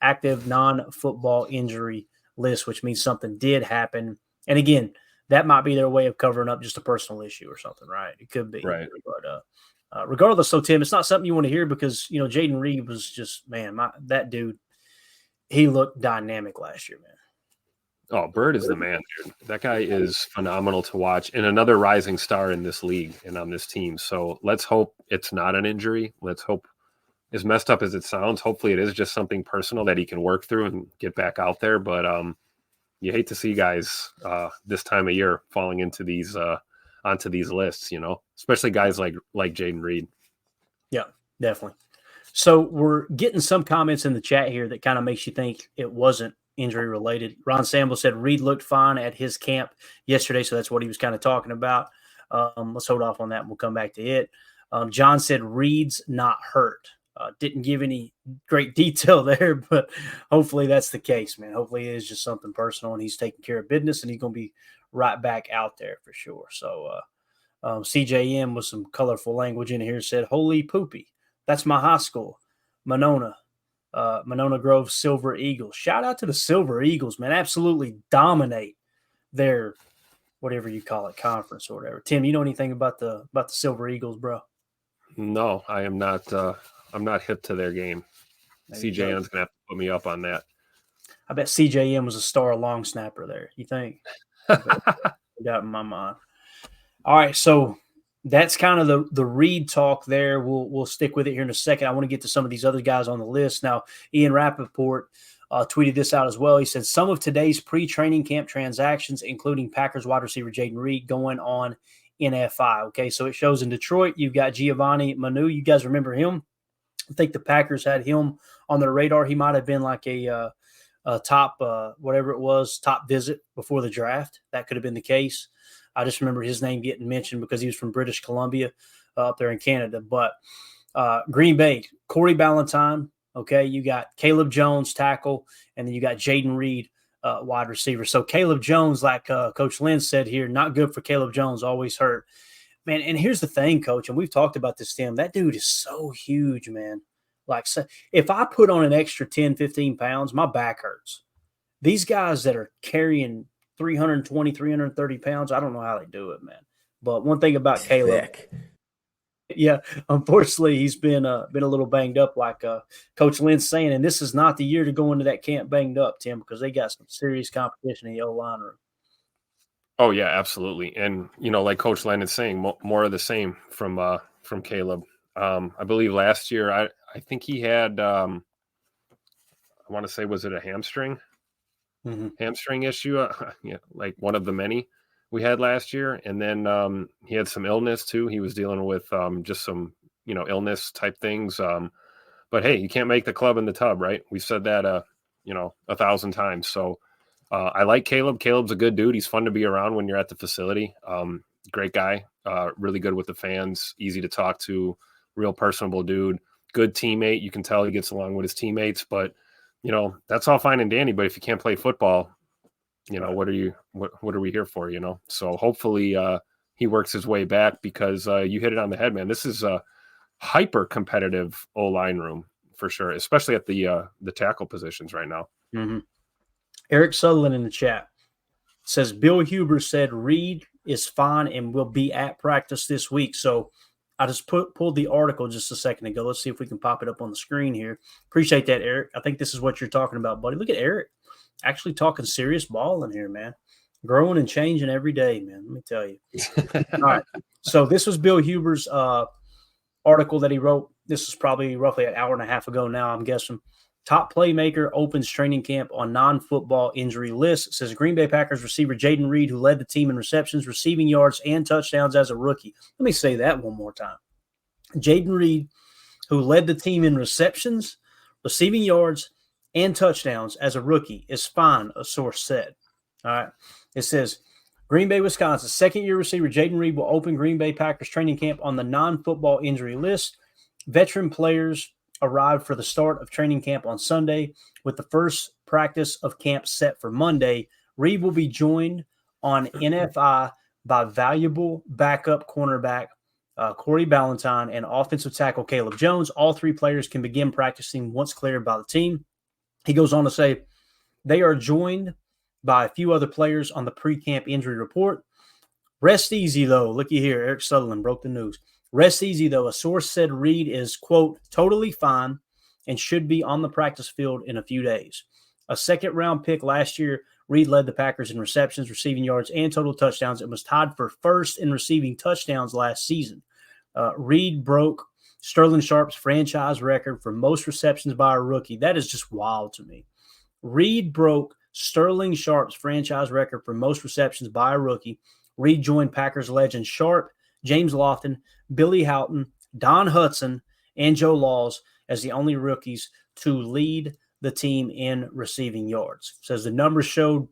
active non-football injury list, which means something did happen. And again, that might be their way of covering up just a personal issue or something, right? It could be. Right. But regardless, so Tim, it's not something you want to hear because, Jayden Reed was just, man, that dude, he looked dynamic last year, man. Oh, Bird is the man, dude. That guy is phenomenal to watch and another rising star in this league and on this team. So let's hope it's not an injury. Let's hope, as messed up as it sounds, hopefully it is just something personal that he can work through and get back out there. But you hate to see guys this time of year falling into these onto these lists, especially guys like Jayden Reed. Yeah, definitely. So we're getting some comments in the chat here that kind of makes you think it wasn't injury related. Ron Samble said Reed looked fine at his camp yesterday, so that's what he was kind of talking about. Let's hold off on that and we'll come back to it. John said Reed's not hurt. Didn't give any great detail there, but hopefully that's the case, man. Hopefully it is just something personal and he's taking care of business and he's going to be right back out there for sure. So CJM with some colorful language in here said, holy poopy. That's my high school. Monona Grove Silver Eagles. Shout out to the Silver Eagles, man. Absolutely dominate their, whatever you call it, conference or whatever. Tim, you know anything about the Silver Eagles, bro? No, I am not. I'm not hip to their game. CJM's gonna have to put me up on that. I bet CJM was a star long snapper there. You think? Got in my mind. All right, so that's kind of the Reed talk there. We'll stick with it here in a second. I want to get to some of these other guys on the list now. Ian Rappaport tweeted this out as well. He said some of today's pre-training camp transactions, including Packers wide receiver Jayden Reed, going on in FI. Okay, so it shows in Detroit. You've got Giovanni Manu. You guys remember him? I think the Packers had him on their radar. He might have been like a top, whatever it was, top visit before the draft. That could have been the case. I just remember his name getting mentioned because he was from British Columbia up there in Canada. But Green Bay, Corey Ballantyne, okay, you got Caleb Jones, tackle, and then you got Jayden Reed, wide receiver. So Caleb Jones, like Coach Lynn said here, not good for Caleb Jones, always hurt. Man, and here's the thing, Coach, and we've talked about this, Tim. That dude is so huge, man. Like, so if I put on an extra 10, 15 pounds, my back hurts. These guys that are carrying 320, 330 pounds, I don't know how they do it, man. But one thing about Caleb, yeah, unfortunately, he's been a little banged up, like Coach Lynn's saying, and this is not the year to go into that camp banged up, Tim, because they got some serious competition in the O-line room. Oh yeah, absolutely. And like Coach Len is saying, more of the same from Caleb. I believe last year, I think he had, I want to say, was it a hamstring issue? Like one of the many we had last year. And then he had some illness too. He was dealing with just some, illness type things. But hey, you can't make the club in the tub, right? We've said that, 1,000 times. So I like Caleb. Caleb's a good dude. He's fun to be around when you're at the facility. Great guy, really good with the fans, easy to talk to, real personable dude, good teammate. You can tell he gets along with his teammates, but that's all fine and dandy. But if you can't play football, what are we here for? So hopefully he works his way back, because you hit it on the head, man. This is a hyper competitive O-line room for sure, especially at the tackle positions right now. Mm-hmm. Eric Sutherland in the chat says Bill Huber said Reed is fine and will be at practice this week. So I just pulled the article just a second ago. Let's see if we can pop it up on the screen here. Appreciate that, Eric. I think this is what you're talking about, buddy. Look at Eric actually talking serious ball in here, man. Growing and changing every day, man. Let me tell you. All right. So this was Bill Huber's article that he wrote. This is probably roughly an hour and a half ago now, I'm guessing. Top playmaker opens training camp on non-football injury list. It says Green Bay Packers receiver Jayden Reed, who led the team in receptions, receiving yards, and touchdowns as a rookie. Let me say that one more time. Jayden Reed, who led the team in receptions, receiving yards, and touchdowns as a rookie, is fine, a source said. All right. It says Green Bay, Wisconsin, second-year receiver Jayden Reed will open Green Bay Packers training camp on the non-football injury list. Veteran players arrived for the start of training camp on Sunday, with the first practice of camp set for Monday. Reed will be joined on NFI by valuable backup cornerback Corey Ballantyne and offensive tackle Caleb Jones. All three players can begin practicing once cleared by the team. He goes on to say they are joined by a few other players on the pre-camp injury report. Rest easy, though. Looky here. Eric Sutherland broke the news. Rest easy, though. A source said Reed is, quote, totally fine and should be on the practice field in a few days. A second-round pick last year, Reed led the Packers in receptions, receiving yards, and total touchdowns, and was tied for first in receiving touchdowns last season. Reed broke Sterling Sharp's franchise record for most receptions by a rookie. That is just wild to me. Reed broke Sterling Sharp's franchise record for most receptions by a rookie. Reed joined Packers legends Sharp, James Lofton, Billy Houghton, Don Hudson, and Joe Laws as the only rookies to lead the team in receiving yards. Says the numbers showed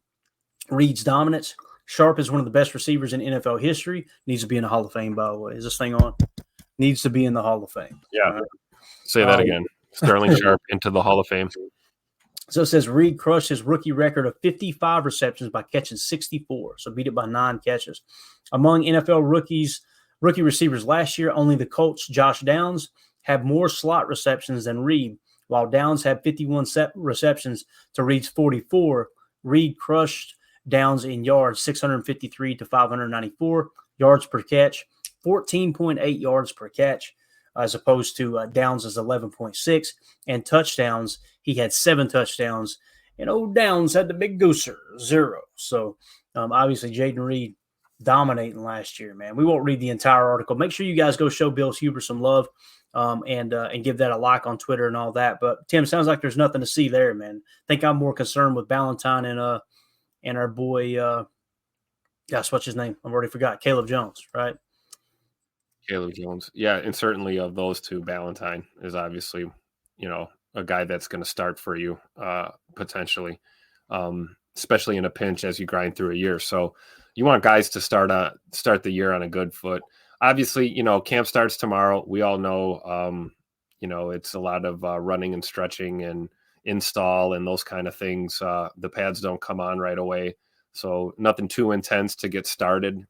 Reed's dominance. Sharp is one of the best receivers in NFL history. Needs to be in the Hall of Fame, by the way. Is this thing on? Needs to be in the Hall of Fame. Yeah. Say that again. Sterling Sharp into the Hall of Fame. So it says Reed crushed his rookie record of 55 receptions by catching 64. So beat it by 9 catches. Among NFL rookie receivers last year, only the Colts' Josh Downs had more slot receptions than Reed. While Downs had 51 receptions to Reed's 44, Reed crushed Downs in yards, 653 to 594 yards per catch, 14.8 yards per catch, as opposed to Downs' 11.6, and touchdowns. He had 7 touchdowns, and old Downs had the big gooser, 0. So obviously Jayden Reed dominating last year, man. We won't read the entire article. Make sure you guys go show Bill Huber some love and give that a like on Twitter and all that. But Tim, sounds like there's nothing to see there, man. I think I'm more concerned with Ballantyne and our boy, gosh, what's his name? I've already forgot. Caleb Jones, right? Caleb Jones. Yeah, and certainly of those two, Ballantyne is obviously, a guy that's going to start for you potentially, especially in a pinch as you grind through a year. So you want guys to start the year on a good foot. Obviously, camp starts tomorrow. We all know, it's a lot of running and stretching and install and those kind of things. The pads don't come on right away. So nothing too intense to get started.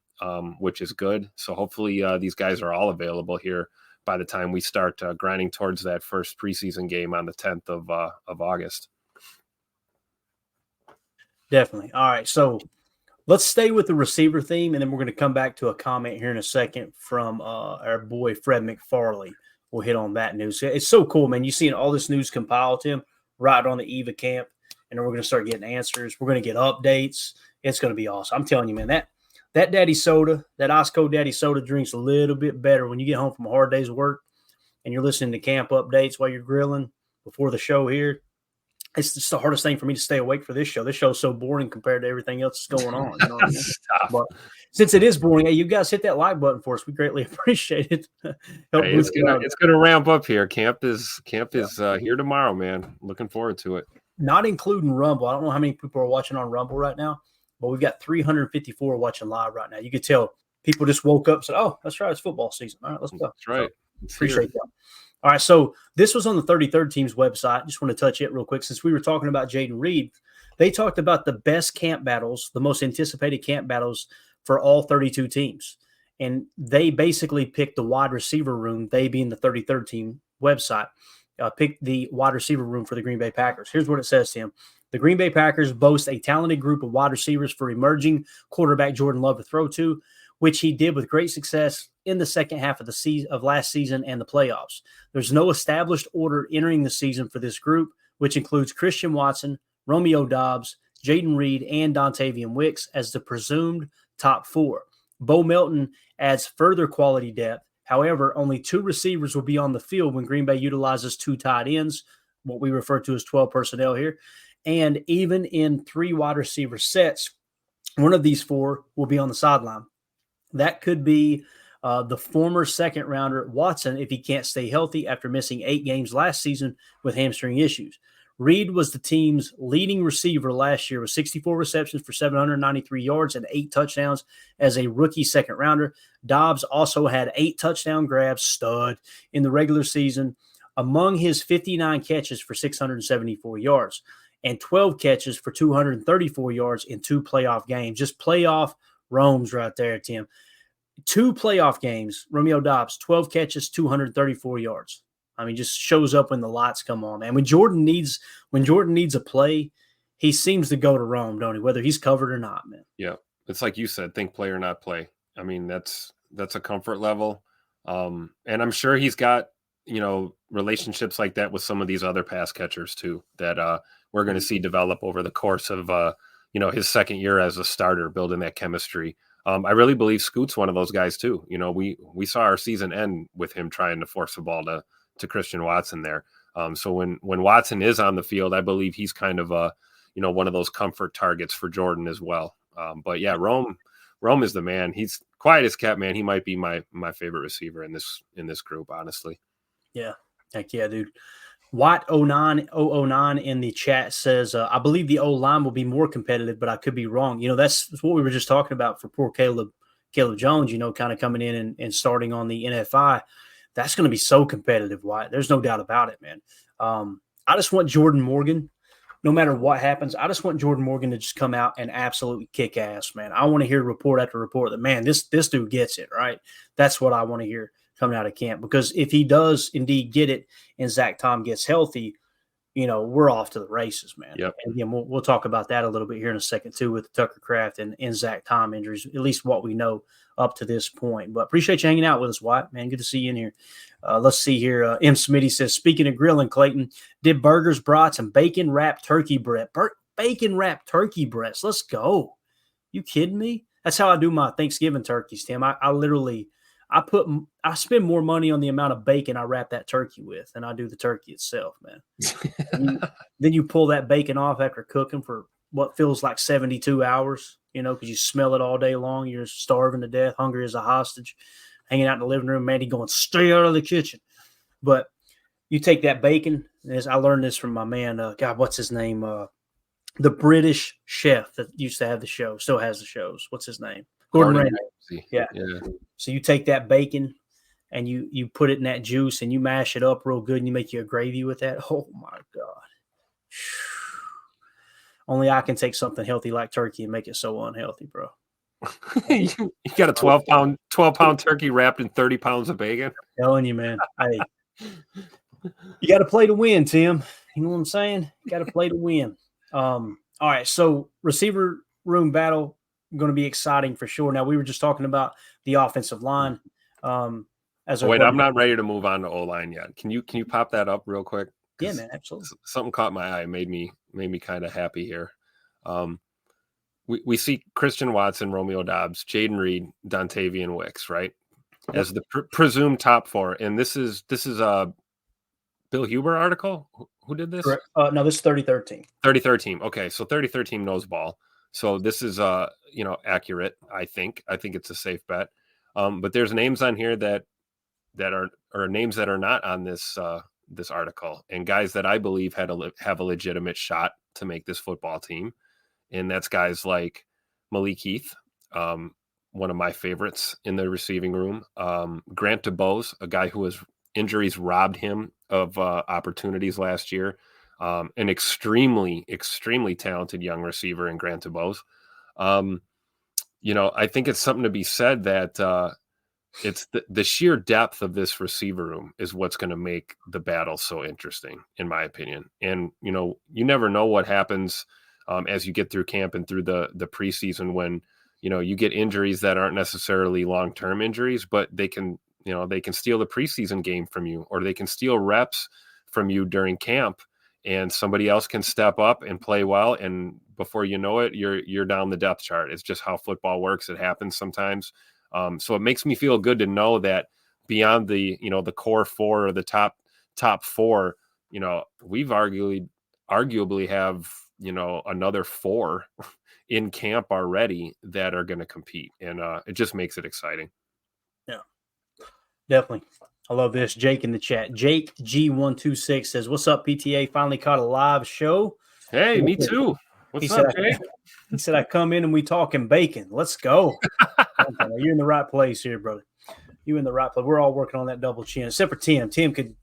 which is good. So hopefully these guys are all available here by the time we start grinding towards that first preseason game on the 10th of August. Definitely. All right. So let's stay with the receiver theme, and then we're going to come back to a comment here in a second from our boy Fred McFarley. We'll hit on that news. It's so cool, man. You've seen all this news compiled, Tim, right on the eve of camp, and then we're going to start getting answers. We're going to get updates. It's going to be awesome. I'm telling you, man, that Daddy Soda, that Ice Cold Daddy Soda drinks a little bit better when you get home from a hard day's work and you're listening to camp updates while you're grilling before the show here. It's just the hardest thing for me to stay awake for this show. This show's so boring compared to everything else that's going on. You know what I mean? But since it is boring, hey, you guys hit that like button for us. We greatly appreciate it. It's gonna ramp up here. Camp is here tomorrow, man. Looking forward to it. Not including Rumble. I don't know how many people are watching on Rumble right now, but we've got 354 watching live right now. You could tell people just woke up and said, "Oh, that's right, it's football season. All right, let's go." That's right. So, appreciate that. All right, so this was on the 33rd team's website. Just want to touch it real quick. Since we were talking about Jayden Reed, they talked about the best camp battles, the most anticipated camp battles for all 32 teams. And they basically picked the wide receiver room, they being the 33rd team website, picked the wide receiver room for the Green Bay Packers. Here's what it says, Tim. The Green Bay Packers boast a talented group of wide receivers for emerging quarterback Jordan Love to throw to, which he did with great success in the second half of the season of last season and the playoffs. There's no established order entering the season for this group, which includes Christian Watson, Romeo Doubs, Jayden Reed, and Dontavian Wicks as the presumed top four. Bo Melton adds further quality depth. However, only 2 receivers will be on the field when Green Bay utilizes 2 tight ends, what we refer to as 12 personnel here. And even in 3 wide receiver sets, one of these 4 will be on the sideline. That could be the former second rounder Watson if he can't stay healthy after missing 8 games last season with hamstring issues. Reed was the team's leading receiver last year with 64 receptions for 793 yards and 8 touchdowns as a rookie second rounder. Doubs also had 8 touchdown grabs, stud, in the regular season among his 59 catches for 674 yards and 12 catches for 234 yards in 2 playoff games. Just playoff roams right there, Tim. 2 playoff games, Romeo Doubs, 12 catches, 234 yards. I mean, just shows up when the lights come on, man. When Jordan needs a play, he seems to go to Rome, don't he? Whether he's covered or not, man. Yeah, it's like you said, think play or not play. I mean, that's a comfort level, and I'm sure he's got relationships like that with some of these other pass catchers too that we're going to see develop over the course of his second year as a starter, building that chemistry. I really believe Scoot's one of those guys too. We saw our season end with him trying to force the ball to Christian Watson there. So when Watson is on the field, I believe he's kind of one of those comfort targets for Jordan as well. But yeah, Rome is the man. He's quiet as kept, man. He might be my favorite receiver in this group, honestly. Yeah. Heck yeah, dude. Watt09009 in the chat says, I believe the O-line will be more competitive, but I could be wrong. That's what we were just talking about for poor Caleb Jones, kind of coming in and starting on the NFI. That's going to be so competitive, Watt. There's no doubt about it, man. I just want Jordan Morgan, no matter what happens, I just want Jordan Morgan to just come out and absolutely kick ass, man. I want to hear report after report that, man, this dude gets it, right? That's what I want to hear coming out of camp, because if he does indeed get it and Zach Tom gets healthy, we're off to the races, man. Yep. And again, we'll talk about that a little bit here in a second too, with the Tucker Kraft and Zach Tom injuries, at least what we know up to this point. But appreciate you hanging out with us, Wyatt, man. Good to see you in here. Let's see here. M. Smitty says, speaking of grilling, Clayton, did burgers, brats, and bacon-wrapped turkey breast. Bacon-wrapped turkey breasts. Let's go. You kidding me? That's how I do my Thanksgiving turkeys, Tim. I spend more money on the amount of bacon I wrap that turkey with than I do the turkey itself, man. Then you pull that bacon off after cooking for what feels like 72 hours, because you smell it all day long. You're starving to death, hungry as a hostage, hanging out in the living room, Mandy going, stay out of the kitchen. But you take that bacon, as I learned this from my man, God, what's his name? The British chef that used to have the show, still has the shows. What's his name? Gordon Ramsay. Yeah. So you take that bacon and you put it in that juice and you mash it up real good and you make you a gravy with that. Oh my God. Only I can take something healthy like turkey and make it so unhealthy, bro. You got a 12-pound turkey wrapped in 30 pounds of bacon. Telling you, man. Hey, you got to play to win, Tim. You know what I'm saying? You got to play to win. All right. So receiver room battle going to be exciting for sure. Now we were just talking about the offensive line. Wait, I'm not ready to move on to O-line yet. Can you pop that up real quick? Yeah, man, absolutely. Something caught my eye, made me kind of happy here. We see Christian Watson, Romeo Doubs, Jayden Reed, Dontavian Wicks, right? Yep. As the presumed top four. And this is a Bill Huber article. Who did this? No, this is 33rd team. 33rd team. Okay, so 33rd team knows ball. So this is accurate. I think it's a safe bet. But there's names on here that are names that are not on this article, and guys that I believe have a legitimate shot to make this football team. And that's guys like Malik Heath, one of my favorites in the receiving room. Grant DeBose, a guy who injuries robbed him of opportunities last year. An extremely, extremely talented young receiver in Grant DeBose. I think it's something to be said that it's the sheer depth of this receiver room is what's going to make the battle so interesting, in my opinion. And, you never know what happens as you get through camp and through the preseason when, you get injuries that aren't necessarily long-term injuries, but they can steal the preseason game from you, or they can steal reps from you during camp, and somebody else can step up and play well. And before you know it, you're down the depth chart. It's just how football works. It happens sometimes. So it makes me feel good to know that beyond the core four or the top four, we've arguably have, another four in camp already that are going to compete. And it just makes it exciting. Yeah, definitely. I love this. Jake in the chat. Jake G126 says, "What's up, PTA? Finally caught a live show." Hey, me too. What's up, Jake? He said, "I come in and we talking bacon. Let's go." You're in the right place here, brother. You in the right place. We're all working on that double chin, except for Tim. Tim could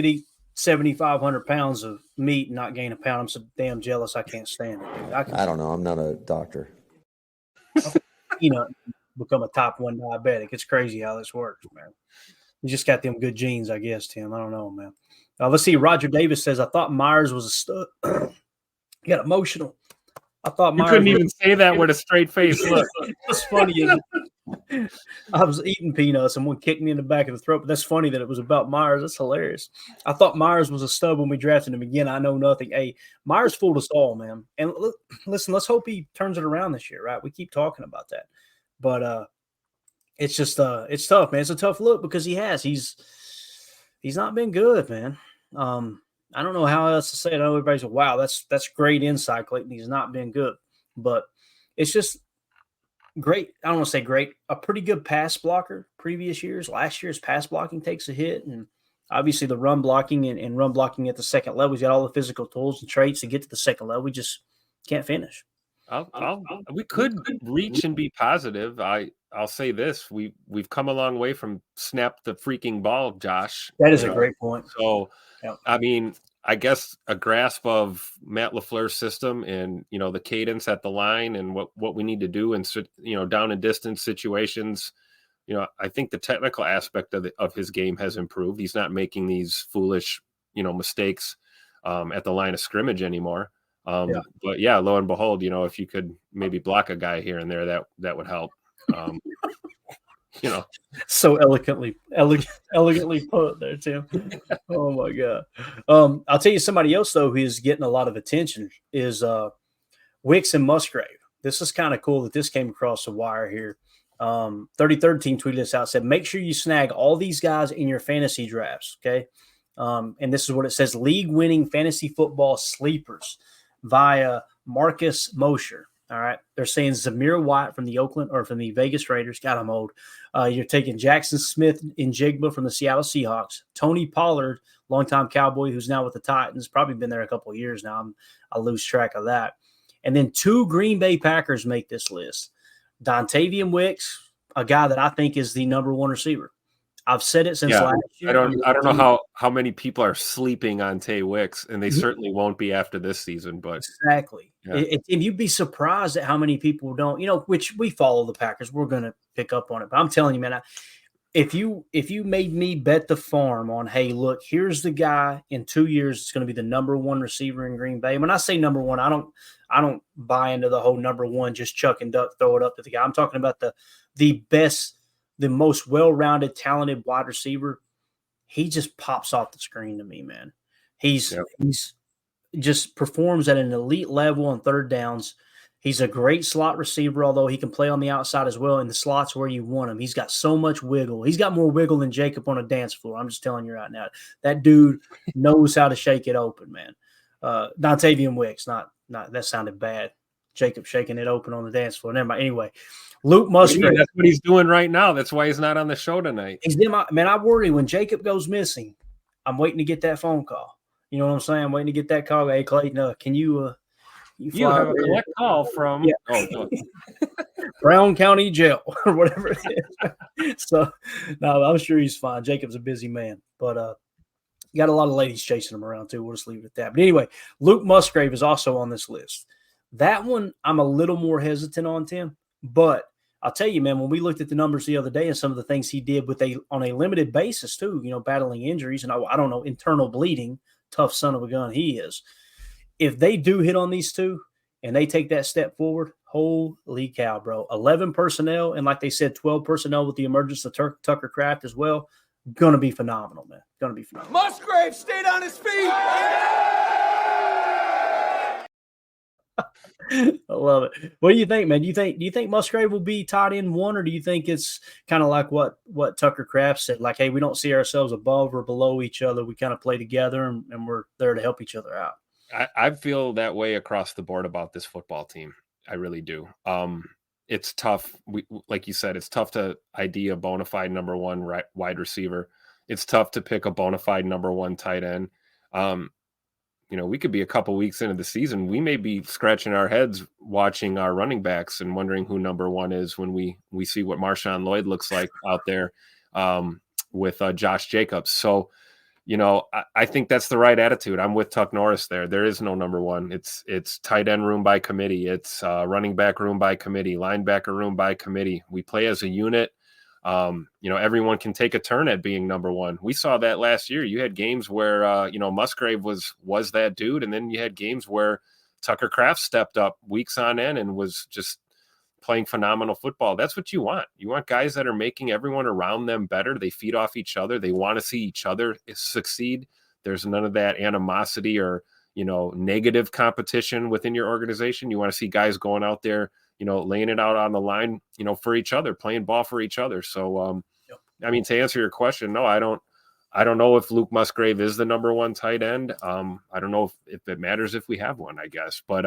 eat 7,500 pounds of meat and not gain a pound. I'm so damn jealous. I can't stand it. I don't know. I'm not a doctor. Become a type 1 diabetic. It's crazy how this works, man. You just got them good genes, I guess, Tim. I don't know, man. Let's see. Roger Davis says, "I thought Myers was a stud." Got emotional. I thought Myers couldn't even say that with a straight face. Look, it's funny. I was eating peanuts and one kicked me in the back of the throat. But that's funny that it was about Myers. That's hilarious. I thought Myers was a stud when we drafted him. Again, I know nothing. Hey, Myers fooled us all, man. And listen, let's hope he turns it around this year, right? We keep talking about that. But it's just it's tough, man. It's a tough look because he's not been good, man. I don't know how else to say it. I know everybody's like, wow, that's great insight, Clayton. He's not been good. But it's just great. I don't want to say great. A pretty good pass blocker previous years. Last year's pass blocking takes a hit. And obviously the run blocking and run blocking at the second level. He's got all the physical tools and traits to get to the second level. We just can't finish. We could reach and be positive. I'll say this. We've come a long way from snap the freaking ball, Josh. That is a great point. So, yeah. I mean, I guess a grasp of Matt LaFleur's system and, the cadence at the line and what we need to do and, down and distance situations. I think the technical aspect of his game has improved. He's not making these foolish, mistakes at the line of scrimmage anymore. But yeah, lo and behold, if you could maybe block a guy here and there, that would help. So elegantly put there, Tim. Oh my God. I'll tell you somebody else though who is getting a lot of attention is Wicks and Musgrave. This is kind of cool that this came across the wire here. 33rd team tweeted this out, said, "Make sure you snag all these guys in your fantasy drafts." Okay. And this is what it says: league winning fantasy football sleepers via Marcus Mosher. All right. They're saying Zamir White from the Vegas Raiders. God, I'm old. You're taking Jackson Smith and Jigba from the Seattle Seahawks. Tony Pollard, longtime Cowboy who's now with the Titans, probably been there a couple of years now. I lose track of that. And then 2 Green Bay Packers make this list. Dontavian Wicks, a guy that I think is the number 1 receiver. I've said it since Yeah, last year. I don't know how many people are sleeping on Tay Wicks, and they certainly won't be after this season. But Exactly. yeah. And you'd be surprised at how many people don't, which we follow the Packers. We're going to pick up on it. But I'm telling you, man, if you made me bet the farm on, hey, look, here's the guy in 2 years, it's going to be the number one receiver in Green Bay. When I say number one, I don't buy into the whole number one, just chuck and duck, throw it up to the guy. I'm talking about the best, the most well-rounded, talented wide receiver. He just pops off the screen to me, man. He's just performs at an elite level on third downs. He's a great slot receiver, although he can play on the outside as well. In the slots where you want him, he's got so much wiggle. He's got more wiggle than Jacob on a dance floor. I'm just telling you right now. That dude knows how to shake it open, man. Dontavian Wicks, not that sounded bad. Jacob shaking it open on the dance floor. Never mind. Anyway, Luke Musgrave. That's what he's doing right now. That's why he's not on the show tonight. Man, I worry when Jacob goes missing. I'm waiting to get that phone call. You know what I'm saying? I'm waiting to get that call. Hey, Clayton, can you you have a collect call from Brown County Jail or whatever it is. So, no, I'm sure he's fine. Jacob's a busy man, but got a lot of ladies chasing him around too. We'll just leave it at that. But anyway, Luke Musgrave is also on this list. That one I'm a little more hesitant on, Tim, but I'll tell you, man, when we looked at the numbers the other day and some of the things he did on a limited basis too, battling injuries and I don't know, internal bleeding, tough son of a gun he is. If they do hit on these two and they take that step forward, holy cow, bro. 11 personnel and like they said, 12 personnel with the emergence of Tucker Kraft as well. Going to be phenomenal, man. Going to be phenomenal. Musgrave stayed on his feet. I love it. What do you think, man? Do you think Musgrave will be tight end one, or do you think it's kind of like what Tucker Kraft said, like, hey, we don't see ourselves above or below each other. We kind of play together and we're there to help each other out. I feel that way across the board about this football team. I really do. It's tough. Like you said, it's tough to ID a bona fide number one wide receiver. It's tough to pick a bona fide number one tight end. We could be a couple weeks into the season. We may be scratching our heads watching our running backs and wondering who number one is when we see what Marshawn Lloyd looks like out there with Josh Jacobs. So, I think that's the right attitude. I'm with Tuck Norris there. There is no number one. It's tight end room by committee. It's running back room by committee, linebacker room by committee. We play as a unit. Everyone can take a turn at being number one. We saw that last year. You had games where, Musgrave was that dude. And then you had games where Tucker Kraft stepped up weeks on end and was just playing phenomenal football. That's what you want. You want guys that are making everyone around them better. They feed off each other. They want to see each other succeed. There's none of that animosity or, negative competition within your organization. You want to see guys going out there, laying it out on the line, for each other, playing ball for each other. So, to answer your question, no, I don't know if Luke Musgrave is the number one tight end. I don't know if it matters if we have one, I guess. But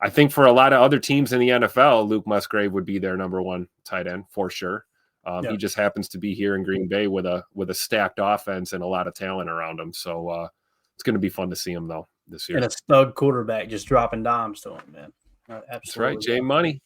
I think for a lot of other teams in the NFL, Luke Musgrave would be their number one tight end for sure. He just happens to be here in Green Bay with a stacked offense and a lot of talent around him. So it's going to be fun to see him though this year. And a stud quarterback just dropping dimes to him, man. Absolutely. That's right, Jay Money.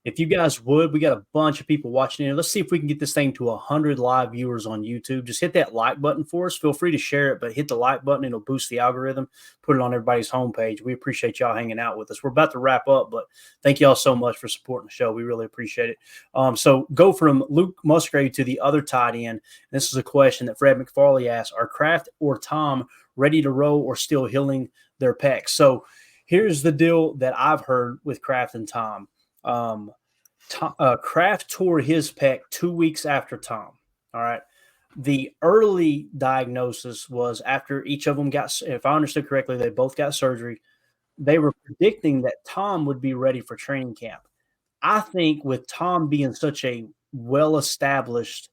If you guys would, we got a bunch of people watching here. Let's see if we can get this thing to 100 live viewers on YouTube. Just hit that like button for us. Feel free to share it, but hit the like button. It'll boost the algorithm. Put it on everybody's homepage. We appreciate y'all hanging out with us. We're about to wrap up, but thank y'all so much for supporting the show. We really appreciate it. So go from Luke Musgrave to the other tight end. This is a question that Fred McFarley asked. Are Kraft or Tom ready to roll or still healing their pecs? So here's the deal that I've heard with Kraft and Tom. Kraft tore his pec 2 weeks after Tom. All right. The early diagnosis was after each of them got, if I understood correctly, they both got surgery. They were predicting that Tom would be ready for training camp. I think with Tom being such a well-established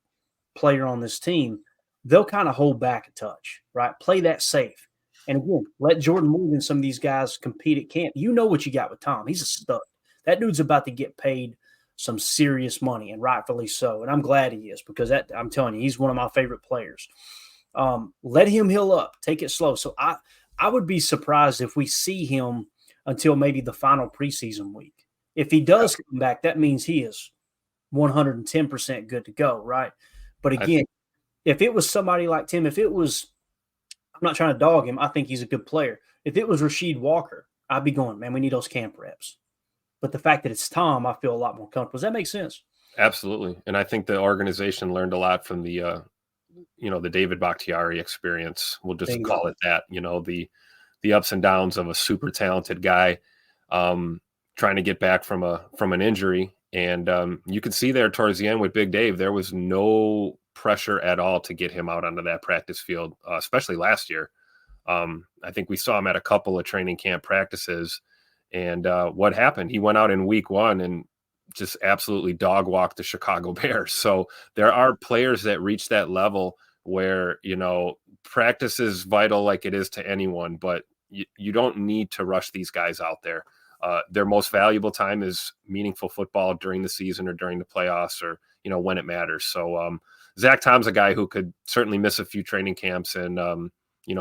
player on this team, they'll kind of hold back a touch, right? Play that safe. And again, let Jordan Morgan, some of these guys compete at camp. You know what you got with Tom. He's a stud. That dude's about to get paid some serious money, and rightfully so. And I'm glad he is, because I'm telling you, he's one of my favorite players. Let him heal up. Take it slow. So I would be surprised if we see him until maybe the final preseason week. If he does come back, that means he is 110% good to go, right? But again, if it was somebody like Tim, I'm not trying to dog him. I think he's a good player. If it was Rasheed Walker, I'd be going, man, we need those camp reps. But the fact that it's Tom, I feel a lot more comfortable. Does that make sense? Absolutely. And I think the organization learned a lot from the the David Bakhtiari experience. We'll just call it that, the ups and downs of a super talented guy trying to get back from an injury. And you could see there towards the end with Big Dave, there was no pressure at all to get him out onto that practice field, especially last year. I think we saw him at a couple of training camp practices. And what happened? He went out in week 1 and just absolutely dog walked the Chicago Bears. So there are players that reach that level where, practice is vital like it is to anyone, but you don't need to rush these guys out there. Their most valuable time is meaningful football during the season or during the playoffs or, when it matters. So Zach Tom's a guy who could certainly miss a few training camps and,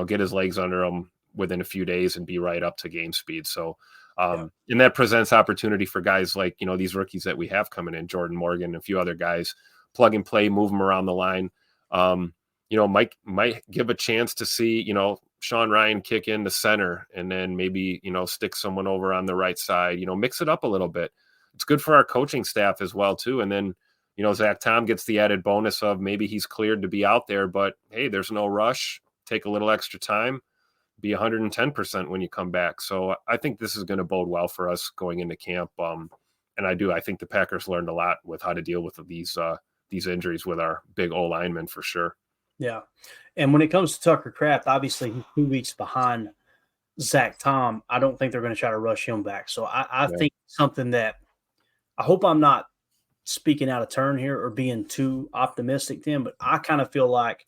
get his legs under him within a few days and be right up to game speed. So, and that presents opportunity for guys like, these rookies that we have coming in, Jordan Morgan, and a few other guys, plug and play, move them around the line. Might give a chance to see, Sean Ryan kick in the center and then maybe, stick someone over on the right side, mix it up a little bit. It's good for our coaching staff as well, too. And then, Zach Tom gets the added bonus of maybe he's cleared to be out there, but hey, there's no rush. Take a little extra time. Be 110% when you come back. So I think this is going to bode well for us going into camp. And I think the Packers learned a lot with how to deal with these injuries with our big O linemen for sure. Yeah. And when it comes to Tucker Kraft, obviously he's 2 weeks behind Zach Tom. I don't think they're going to try to rush him back. So I think something that I hope I'm not speaking out of turn here or being too optimistic, Tim, but I kind of feel like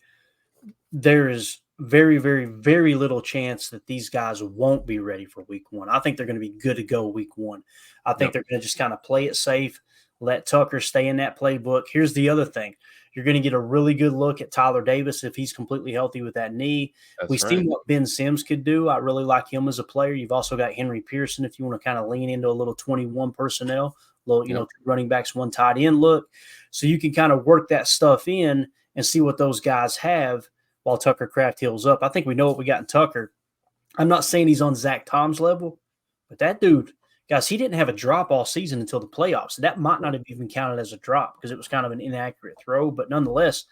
there is very, very, very little chance that these guys won't be ready for week 1. I think they're going to be good to go week 1. I think they're going to just kind of play it safe, let Tucker stay in that playbook. Here's the other thing. You're going to get a really good look at Tyler Davis if he's completely healthy with that knee. We've seen what Ben Sims could do. I really like him as a player. You've also got Henry Pearson if you want to kind of lean into a little 21 personnel, two running backs, 1 tight end look. So you can kind of work that stuff in and see what those guys have while Tucker Kraft heals up. I think we know what we got in Tucker. I'm not saying he's on Zach Tom's level, but that dude, guys, he didn't have a drop all season until the playoffs. That might not have even counted as a drop because it was kind of an inaccurate throw. But nonetheless,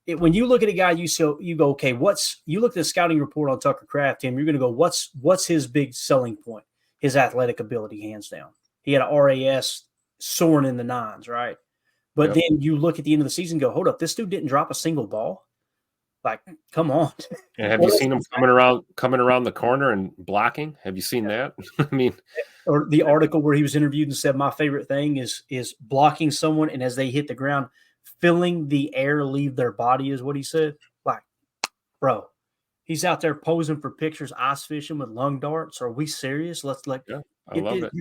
when you look at a guy, you go, okay, you look at the scouting report on Tucker Kraft, Tim, you're going to go, what's his big selling point? His athletic ability, hands down. He had an RAS soaring in the 9s, right? But then you look at the end of the season and go, hold up, this dude didn't drop a single ball. Like, come on. And have you seen him coming around the corner and blocking? Have you seen that? I mean, or the article where he was interviewed and said, my favorite thing is blocking someone, and as they hit the ground, feeling the air leave their body is what he said. Like, bro, he's out there posing for pictures, ice fishing with lung darts. Are we serious? Let's get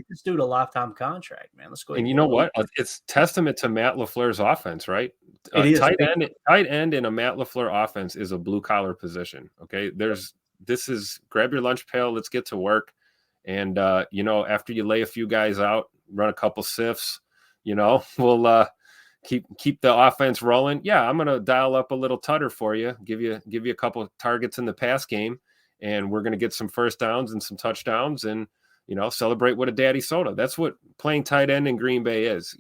this dude a lifetime contract, man. Let's go. And you know what? It's testament to Matt LaFleur's offense, right? It is. Tight end in a Matt LaFleur offense is a blue collar position. Okay. This is grab your lunch pail. Let's get to work. And, after you lay a few guys out, run a couple sifts, we'll keep the offense rolling. Yeah. I'm going to dial up a little tutter for you, give you a couple of targets in the pass game, and we're going to get some first downs and some touchdowns and, celebrate with a daddy soda. That's what playing tight end in Green Bay is.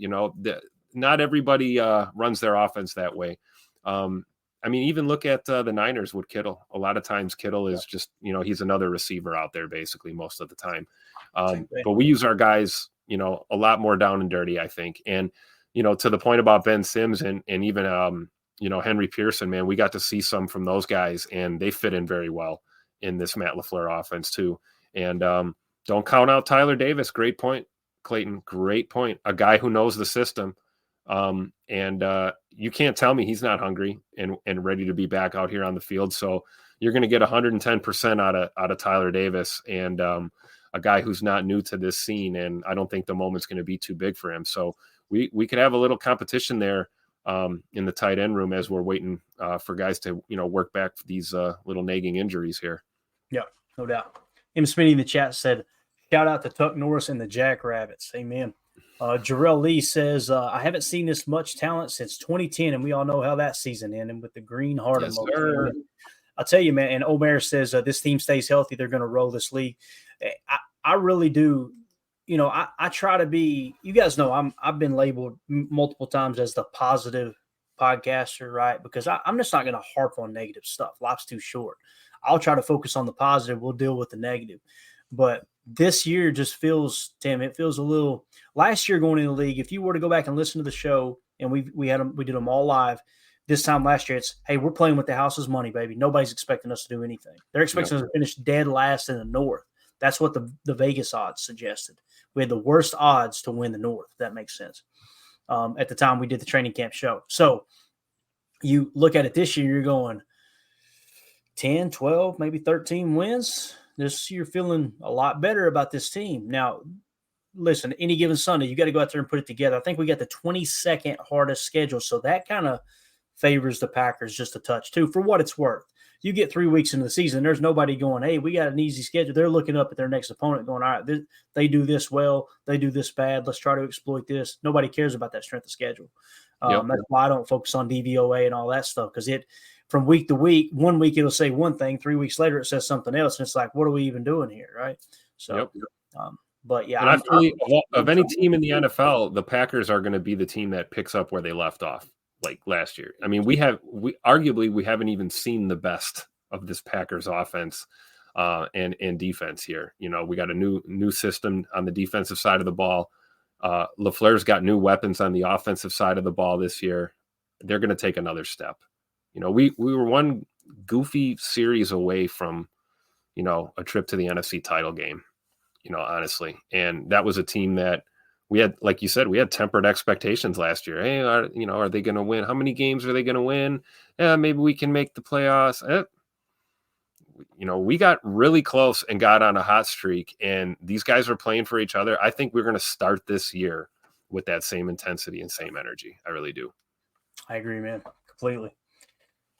Not everybody runs their offense that way. Even look at the Niners with Kittle. A lot of times Kittle is just, he's another receiver out there basically most of the time. But we use our guys, a lot more down and dirty, I think. And, to the point about Ben Sims and even, Henry Pearson, man, we got to see some from those guys, and they fit in very well in this Matt LaFleur offense too. And don't count out Tyler Davis. Great point, Clayton. Great point. A guy who knows the system. You can't tell me he's not hungry and ready to be back out here on the field. So you're going to get 110% out of Tyler Davis and a guy who's not new to this scene. And I don't think the moment's going to be too big for him. So we could have a little competition there in the tight end room as we're waiting for guys to, work back these little nagging injuries here. Yeah, no doubt. M. Smitty in the chat said, shout out to Tuck Norris and the Jackrabbits. Amen. Jarrell Lee says, I haven't seen this much talent since 2010, and we all know how that season ended with the green heart Yes, emoji. sir. I'll tell you, man, and Omer says this team stays healthy, they're going to roll this league. I really do. You know, I try to be, you guys know I've been labeled multiple times as the positive podcaster, right? Because I'm just not going to harp on negative stuff. Life's too short. I'll try to focus on the positive. We'll deal with the negative. But this year just feels, Tim, it feels a little, last year going in the league, if you were to go back and listen to the show, and we did them all live. This time last year, it's, hey, we're playing with the house's money, baby. Nobody's expecting us to do anything. They're expecting us to finish dead last in the North. That's what the Vegas odds suggested. We had the worst odds to win the North, if that makes sense. At the time we did the training camp show. So you look at it this year, you're going 10, 12, maybe 13 wins. You're feeling a lot better about this team. Now, listen, any given Sunday, you got to go out there and put it together. I think we got the 22nd hardest schedule, so that kind of favors the Packers just a touch too, for what it's worth. You get 3 weeks into the season, there's nobody going, hey, we got an easy schedule. They're looking up at their next opponent going, all right, they do this well, they do this bad, let's try to exploit this. Nobody cares about that strength of schedule. That's why I don't focus on DVOA and all that stuff, because it from week to week, 1 week it'll say one thing, 3 weeks later it says something else, and it's like, what are we even doing here, right? So, but yeah. And I feel of any team in the NFL, the Packers are going to be the team that picks up where they left off, like last year. I mean, we arguably haven't even seen the best of this Packers offense and defense here. You know, we got a new system on the defensive side of the ball. LaFleur's got new weapons on the offensive side of the ball this year. They're going to take another step. You know, we were one goofy series away from, you know, a trip to the NFC title game, you know, honestly. And that was a team that we had, like you said, we had tempered expectations last year. Hey, are they going to win? How many games are they going to win? Yeah, maybe we can make the playoffs. You know, we got really close and got on a hot streak, and these guys are playing for each other. I think we're going to start this year with that same intensity and same energy. I really do. I agree, man, completely.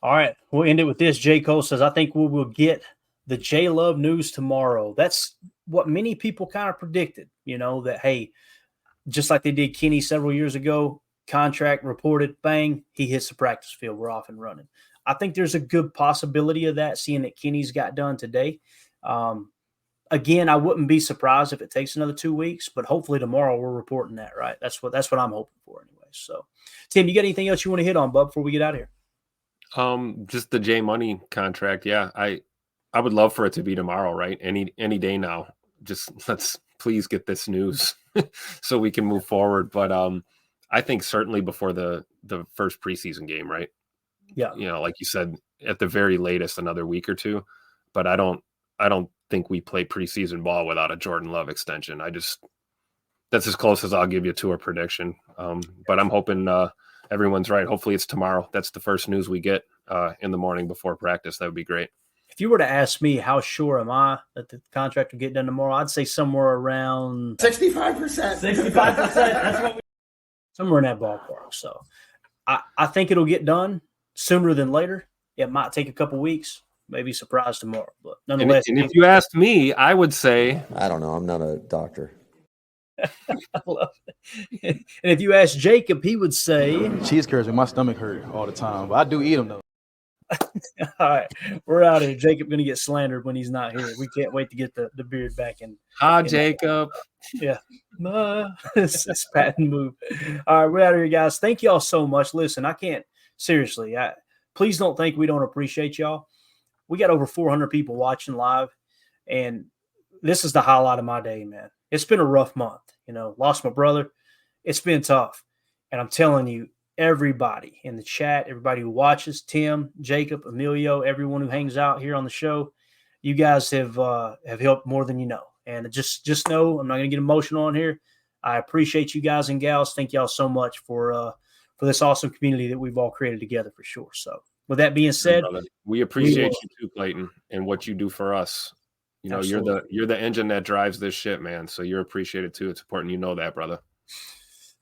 All right, we'll end it with this. J. Cole says, I think we will get the J Love news tomorrow. That's what many people kind of predicted, you know, that, hey, just like they did Kenny several years ago, contract reported, bang, he hits the practice field. We're off and running. I think there's a good possibility of that, seeing that Kenny's got done today. Again, I wouldn't be surprised if it takes another 2 weeks, but hopefully tomorrow we're reporting that, right? That's what I'm hoping for anyway. So, Tim, you got anything else you want to hit on, bub, before we get out of here? Just the J Money contract. Yeah, I would love for it to be tomorrow, right? Any day now. Just let's please get this news so we can move forward. But I think certainly before the first preseason game, right? Yeah. You know, like you said, at the very latest, another week or two. But I don't think we play preseason ball without a Jordan Love extension. That's as close as I'll give you to a prediction. But I'm hoping everyone's right. Hopefully it's tomorrow. That's the first news we get in the morning before practice. That would be great. If you were to ask me how sure am I that the contract will get done tomorrow, I'd say somewhere around 65%. 65%. That's what somewhere in that ballpark. So I think it'll get done sooner than later. It might take a couple weeks, maybe surprise tomorrow. But nonetheless, and if you asked me, I would say, I don't know. I'm not a doctor. I love it. And if you ask Jacob, he would say, cheese curds make my stomach hurt all the time, but I do eat them though. all right, we're out of here. Jacob going to get slandered when he's not here. We can't wait to get the beard back in. Jacob. Yeah. It's patent move. All right, we're out of here, guys. Thank y'all so much. Listen, I can't seriously. Please don't think we don't appreciate y'all. We got over 400 people watching live, and this is the highlight of my day, man. It's been a rough month. You know, lost my brother. It's been tough, and I'm telling you, everybody in the chat, everybody who watches, Tim, Jacob, Emilio, everyone who hangs out here on the show, you guys have helped more than you know. And just know, I'm not going to get emotional on here. I appreciate you guys and gals. Thank y'all so much for this awesome community that we've all created together, for sure. So with that being said, we appreciate you too, Clayton, and what you do for us. You know, absolutely. You're the engine that drives this shit, man. So you're appreciated too. It's important you know that, brother.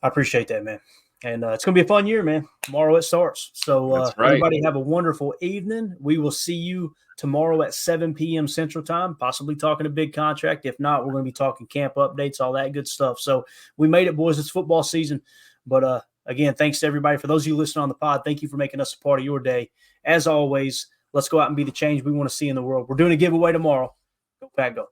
I appreciate that, man. And it's going to be a fun year, man. Tomorrow it starts. So That's right. everybody have a wonderful evening. We will see you tomorrow at 7 p.m. Central Time, possibly talking a big contract. If not, we're going to be talking camp updates, all that good stuff. So we made it, boys. It's football season. But again, thanks to everybody. For those of you listening on the pod, thank you for making us a part of your day. As always, let's go out and be the change we want to see in the world. We're doing a giveaway tomorrow. Go Pack Go.